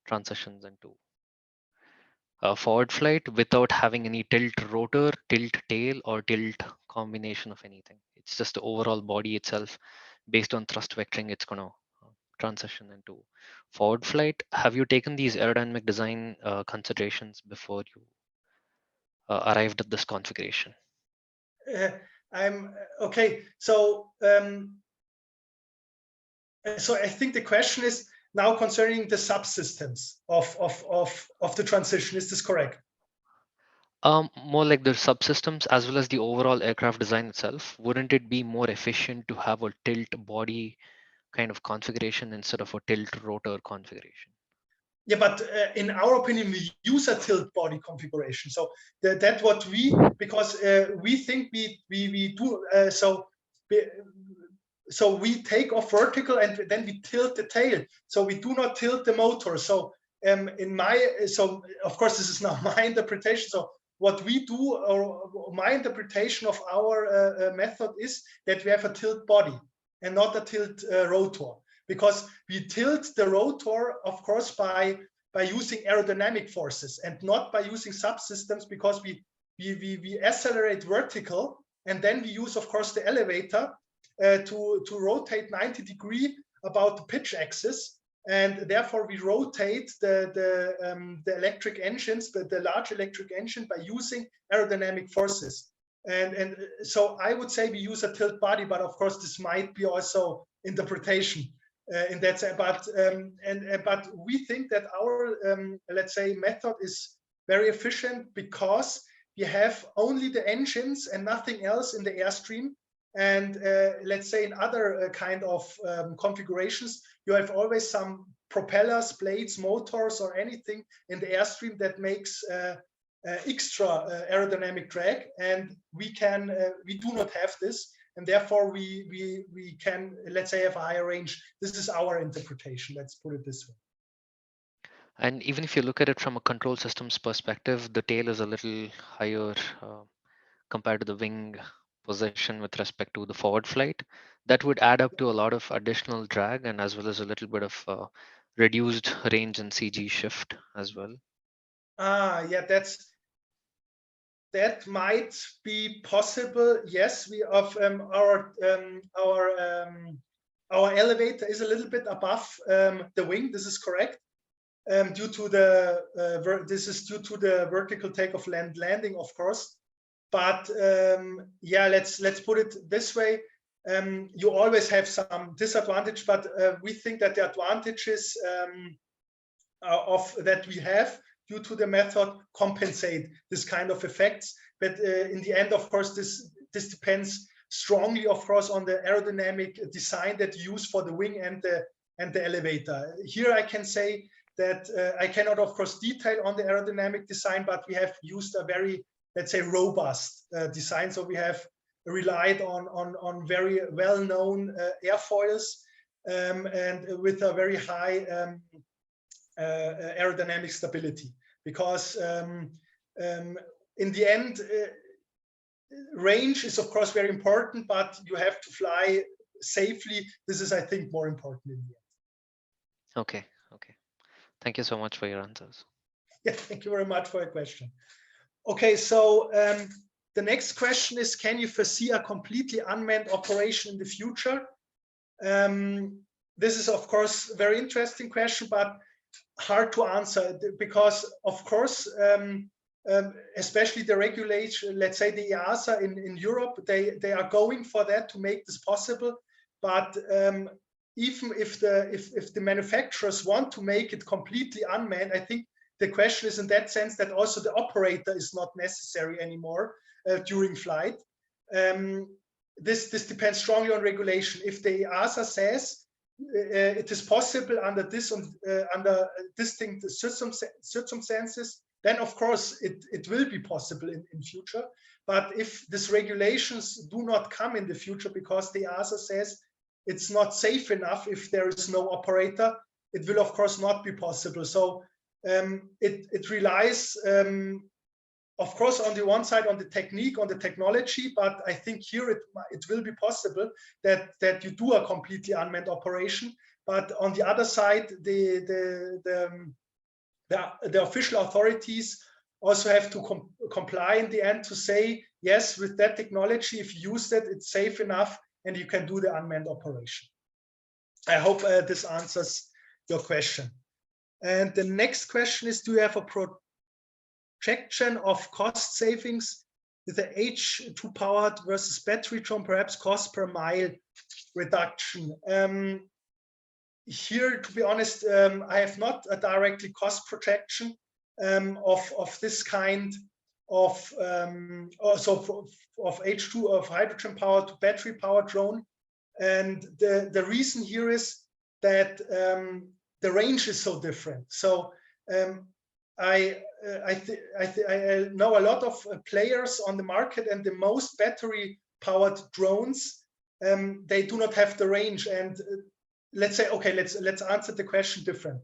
transitions into forward flight without having any tilt rotor, tilt tail, or tilt combination of anything. It's just the overall body itself. Based on thrust vectoring, it's going to transition into forward flight. Have you taken these aerodynamic design considerations before you arrived at this configuration? I'm okay. So So I think the question is now concerning the subsystems of the transition. Is this correct? More like the subsystems as well as the overall aircraft design itself. Wouldn't it be more efficient to have a tilt body kind of configuration instead of a tilt rotor configuration? Yeah, but in our opinion, we use a tilt body configuration. So that's what because we think we do so we take off vertical and then we tilt the tail. So we do not tilt the motor. So so of course this is now my interpretation. So what we do, or my interpretation of our method is that we have a tilt body and not a tilt rotor, because we tilt the rotor, of course, by using aerodynamic forces and not by using subsystems, because we accelerate vertical and then we use, of course, the elevator to rotate 90 degrees about the pitch axis, and therefore we rotate the electric engines, the large electric engine, by using aerodynamic forces. And so I would say we use a tilt body, but of course this might be also interpretation in that sense. But we think that our let's say method is very efficient because we have only the engines and nothing else in the airstream. And let's say in other kind of configurations, you have always some propellers, blades, motors, or anything in the airstream that makes extra aerodynamic drag, and we do not have this, and therefore we can, let's say, have a higher range. This is our interpretation. Let's put it this way. And even if you look at it from a control systems perspective, the tail is a little higher compared to the wing position with respect to the forward flight. That would add up to a lot of additional drag, and as well as a little bit of reduced range and CG shift as well. Yeah, that might be possible. Yes, we have our elevator is a little bit above the wing. This is correct. Due to the vertical takeoff landing, of course. But yeah, let's put it this way. You always have some disadvantage, but we think that the advantages of that we have due to the method compensate this kind of effects. But in the end, of course, this depends strongly, of course, on the aerodynamic design that you use for the wing and the elevator. Here I can say that I cannot, of course, detail on the aerodynamic design, but we have used a very, let's say, robust design. So we have relied on very well-known airfoils and with a very high aerodynamic stability, because in the end, range is of course very important, but you have to fly safely. This is, I think, more important in the end. Okay. Thank you so much for your answers. Yeah, thank you very much for your question. Okay, so the next question is, can you foresee a completely unmanned operation in the future? This is, of course, a very interesting question, but hard to answer, because, of course, especially the regulation, let's say the EASA in Europe, they are going for that to make this possible. But even if the manufacturers want to make it completely unmanned, I think the question is in that sense that also the operator is not necessary anymore during flight. This depends strongly on regulation. If the EASA says it is possible under distinct circumstances, then of course it will be possible in future. But if these regulations do not come in the future because the EASA says it's not safe enough if there is no operator, it will of course not be possible. So it relies of course on the one side on the technique, on the technology, but I think here it will be possible that you do a completely unmanned operation. But on the other side, the official authorities also have to comply in the end to say, yes, with that technology, if you use that, it's safe enough and you can do the unmanned operation. I hope this answers your question. And the next question is, do you have a projection of cost savings with the H2 powered versus battery drone, perhaps cost per mile reduction? here, to be honest, I have not a directly cost projection of this kind of also of H2 of hydrogen powered to battery powered drone. And the reason here is that the range is so different. So I know a lot of players on the market, and the most battery powered drones, they do not have the range. And let's say, okay, let's answer the question different.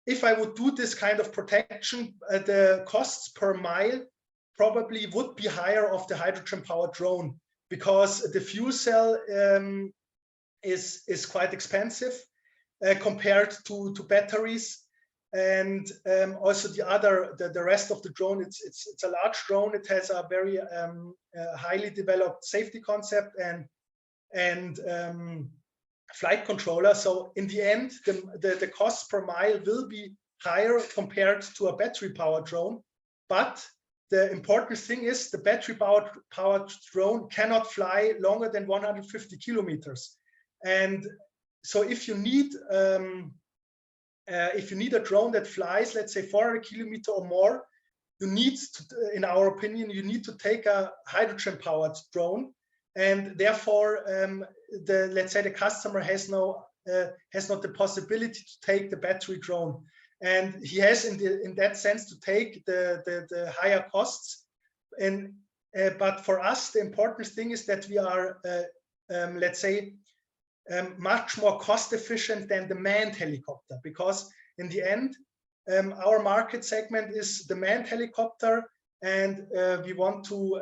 If I would do this kind of protection, the costs per mile probably would be higher of the hydrogen powered drone, because the fuel cell is quite expensive compared to batteries. And also the rest of the drone, it's a large drone. It has a very highly developed safety concept and flight controller. So in the end, the cost per mile will be higher compared to a battery powered drone. But the important thing is the battery powered drone cannot fly longer than 150 kilometers. And so if you need a drone that flies, let's say 400 kilometers or more, you need to, in our opinion, you need to take a hydrogen powered drone. And therefore, let's say the customer has not the possibility to take the battery drone, and he has in that sense to take the higher costs. And but for us, the important thing is that we are let's say much more cost efficient than the manned helicopter, because in the end, our market segment is the manned helicopter, and we want to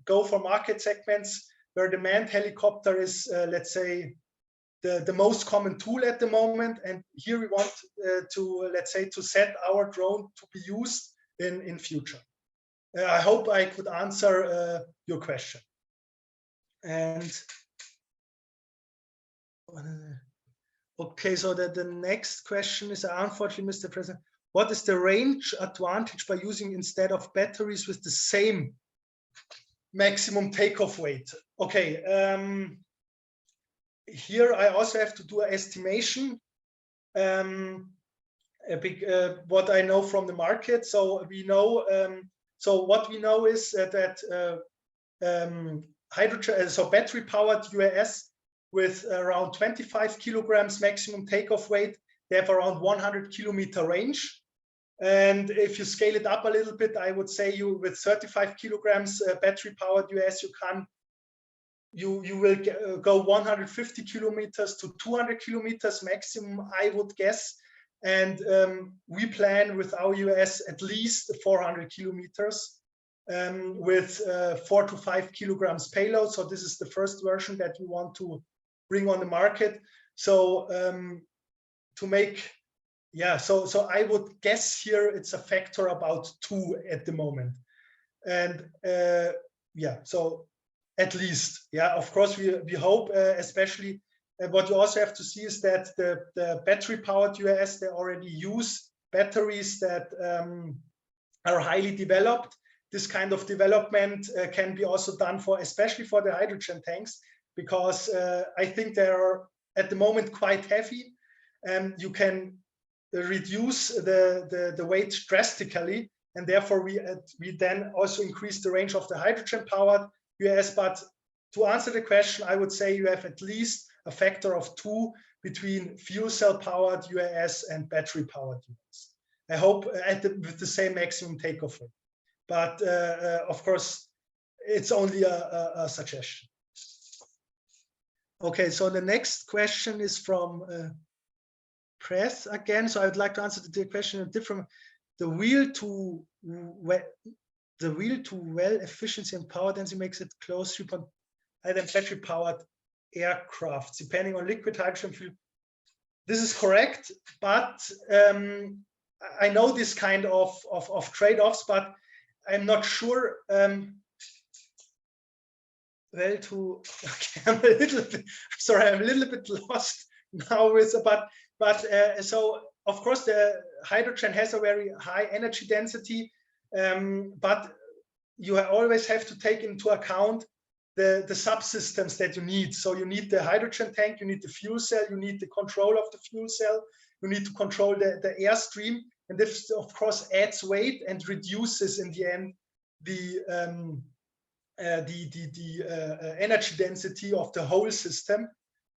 go for market segments where the manned helicopter is, let's say, the most common tool at the moment. And here we want to, let's say, to set our drone to be used in future. I hope I could answer your question. And okay, so the next question is, unfortunately, Mr. President, what is the range advantage by using instead of batteries with the same maximum takeoff weight? Okay, here I also have to do an estimation. What I know from the market. So we know. So what we know is that hydrogen, so battery powered UAS with around 25 kilograms maximum takeoff weight, they have around 100 kilometer range. And if you scale it up a little bit, I would say you with 35 kilograms battery powered UAS, you will go 150 kilometers to 200 kilometers maximum, I would guess. And we plan with our UAS at least 400 kilometers with 4 to 5 kilograms payload. So this is the first version that we want to bring on the market. So to make, yeah, so I would guess here it's a factor about 2 at the moment. And yeah, so at least, yeah, of course we hope, especially what you also have to see is that the battery powered UAS, they already use batteries that are highly developed. This kind of development can be also done for, especially for the hydrogen tanks, because I think they are at the moment quite heavy, and you can reduce the weight drastically, and therefore we then also increase the range of the hydrogen powered UAS. But to answer the question, I would say you have at least a factor of 2 between fuel cell powered UAS and battery powered UAS. I hope with the same maximum takeoff weight. But of course, it's only a suggestion. Okay, so the next question is from press again. So I would like to answer the question in different. The wheel to well efficiency and power density makes it close to battery powered aircraft, depending on liquid hydrogen fuel. This is correct, but I know this kind of trade-offs, but I'm not sure. Well, okay, I'm a little bit lost now with, but so of course the hydrogen has a very high energy density, but you always have to take into account the subsystems that you need. So you need the hydrogen tank, you need the fuel cell, you need the control of the fuel cell, you need to control the airstream, and this of course adds weight and reduces in the end the energy density of the whole system.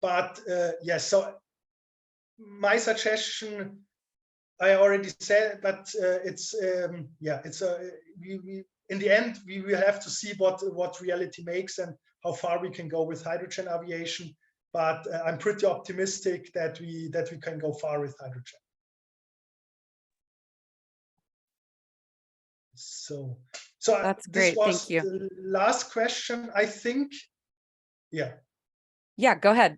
But yes, so my suggestion, I already said, but it's yeah, it's we in the end we will have to see what reality makes and how far we can go with hydrogen aviation. But I'm pretty optimistic that we can go far with hydrogen. So That's great. This was Thank you. the last question, I think. Yeah. Yeah, go ahead.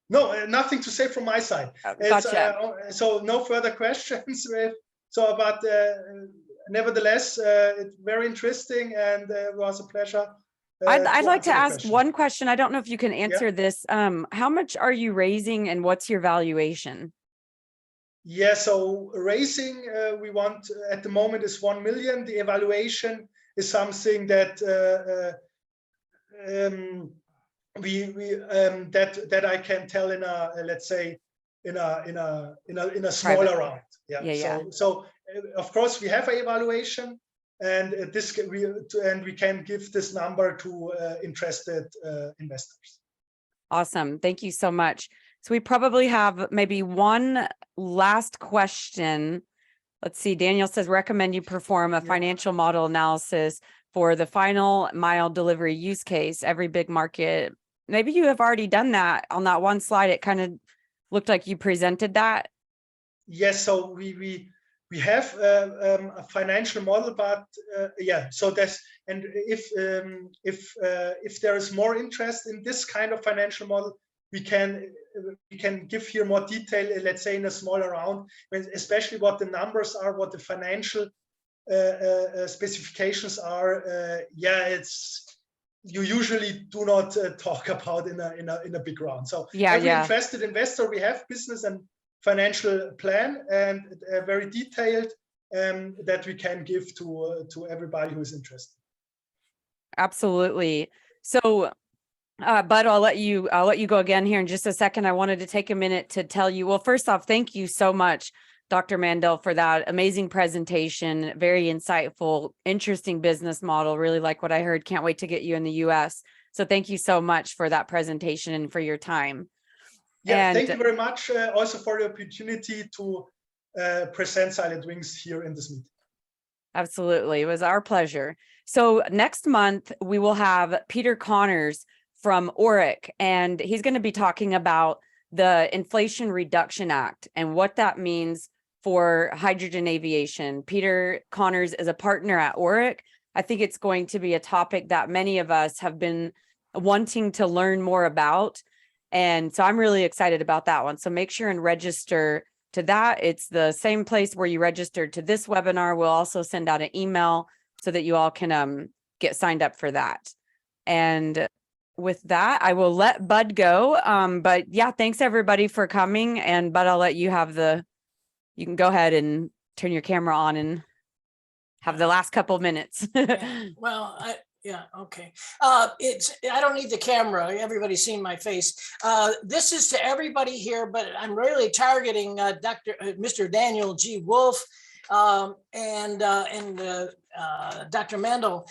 No, nothing to say from my side. Gotcha. So no further questions. So, but nevertheless, it's very interesting, and it was a pleasure. I'd like answer to the ask question. one question. I don't know if you can answer this. How much are you raising and what's your valuation? Yeah, so raising, we want at the moment is 1 million. The evaluation is something that that I can tell in a, let's say, in a smaller Private. round. Yeah. So of course we have an evaluation, and we can give this number to interested investors. Awesome. Thank you so much. So we probably have maybe one last question. Let's see. Daniel says, recommend you perform a financial model analysis for the final mile delivery use case, every big market. Maybe you have already done that on that one slide. It kind of looked like you presented that. Yes. So we have a financial model, but yeah. So that's, and if there is more interest in this kind of financial model, we can give here more detail, let's say in a smaller round, especially what the numbers are, what the financial specifications are. Yeah, you usually do not talk about in a big round. So every interested investor, we have business and financial plan, and very detailed, that we can give to everybody who is interested. Absolutely. So Bud, I'll let you go again here in just a second. I wanted to take a minute to tell you, well, first off, thank you so much, Dr. Maendl, for that amazing presentation. Very insightful, interesting business model. Really like what I heard. Can't wait to get you in the US. So thank you so much for that presentation and for your time. Yeah, thank you very much also for the opportunity to present SilentWings here in this meeting. Absolutely. It was our pleasure. So next month, we will have Peter Connors from ORIC, and he's going to be talking about the Inflation Reduction Act and what that means for hydrogen aviation. Peter Connors is a partner at ORIC. I think it's going to be a topic that many of us have been wanting to learn more about. And so I'm really excited about that one. So make sure and register to that. It's the same place where you registered to this webinar. We'll also send out an email so that you all can get signed up for that. And with that, I will let Bud go. But yeah, thanks everybody for coming. And Bud, I'll let you have you can go ahead and turn your camera on and have the last couple minutes. Yeah. Well, okay. I don't need the camera. Everybody's seen my face. This is to everybody here, but I'm really targeting Mr. Daniel G. Wolf and Dr. Maendl.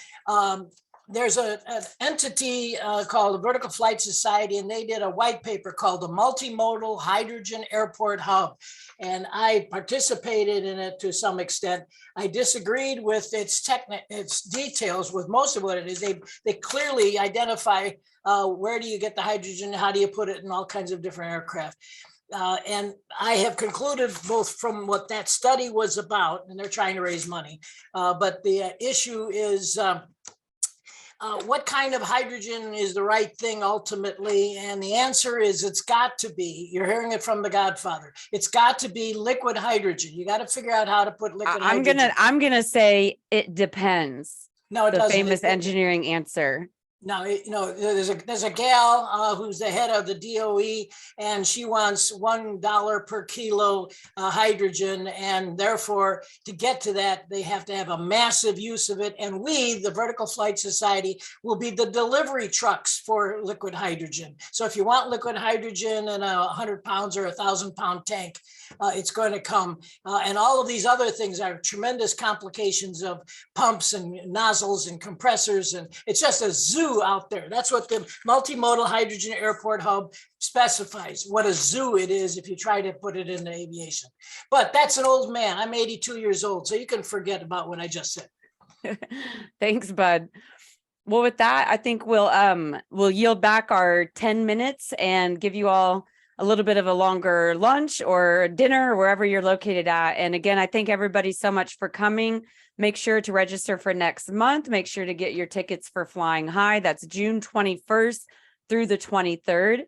There's an entity called the Vertical Flight Society, and they did a white paper called the Multimodal Hydrogen Airport Hub. And I participated in it to some extent. I disagreed with its details with most of what it is. They clearly identify where do you get the hydrogen, how do you put it in all kinds of different aircraft. And I have concluded both from what that study was about, and they're trying to raise money, but the issue is what kind of hydrogen is the right thing ultimately? And the answer is it's got to be, you're hearing it from the Godfather, it's got to be liquid hydrogen. You got to figure out how to put liquid hydrogen. I'm gonna say it depends. No, it doesn't. The famous engineering answer. Now, there's a gal who's the head of the DOE, and she wants $1 per kilo hydrogen, and therefore to get to that, they have to have a massive use of it. And we, the Vertical Flight Society, will be the delivery trucks for liquid hydrogen. So if you want liquid hydrogen in a 100 pounds or 1,000-pound tank, it's going to come. And all of these other things are tremendous complications of pumps and nozzles and compressors, and it's just a zoo out there. That's what the multimodal hydrogen airport hub specifies, what a zoo it is if you try to put it into aviation. But that's an old man. I'm 82 years old, so you can forget about what I just said. Thanks, Bud. Well, with that, I think we'll yield back our 10 minutes and give you all a little bit of a longer lunch or dinner or wherever you're located at. And again, I thank everybody so much for coming. Make sure to register for next month. Make sure to get your tickets for Flying High. That's June 21st through the 23rd.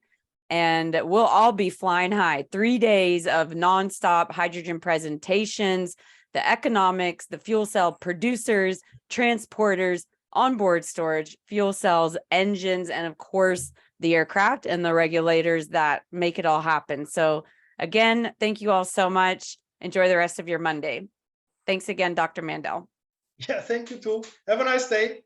And we'll all be flying high. 3 days of nonstop hydrogen presentations, the economics, the fuel cell producers, transporters, onboard storage, fuel cells, engines, and of course, the aircraft and the regulators that make it all happen. So again, thank you all so much. Enjoy the rest of your Monday. Thanks again, Dr. Maendl. Yeah, thank you too. Have a nice day.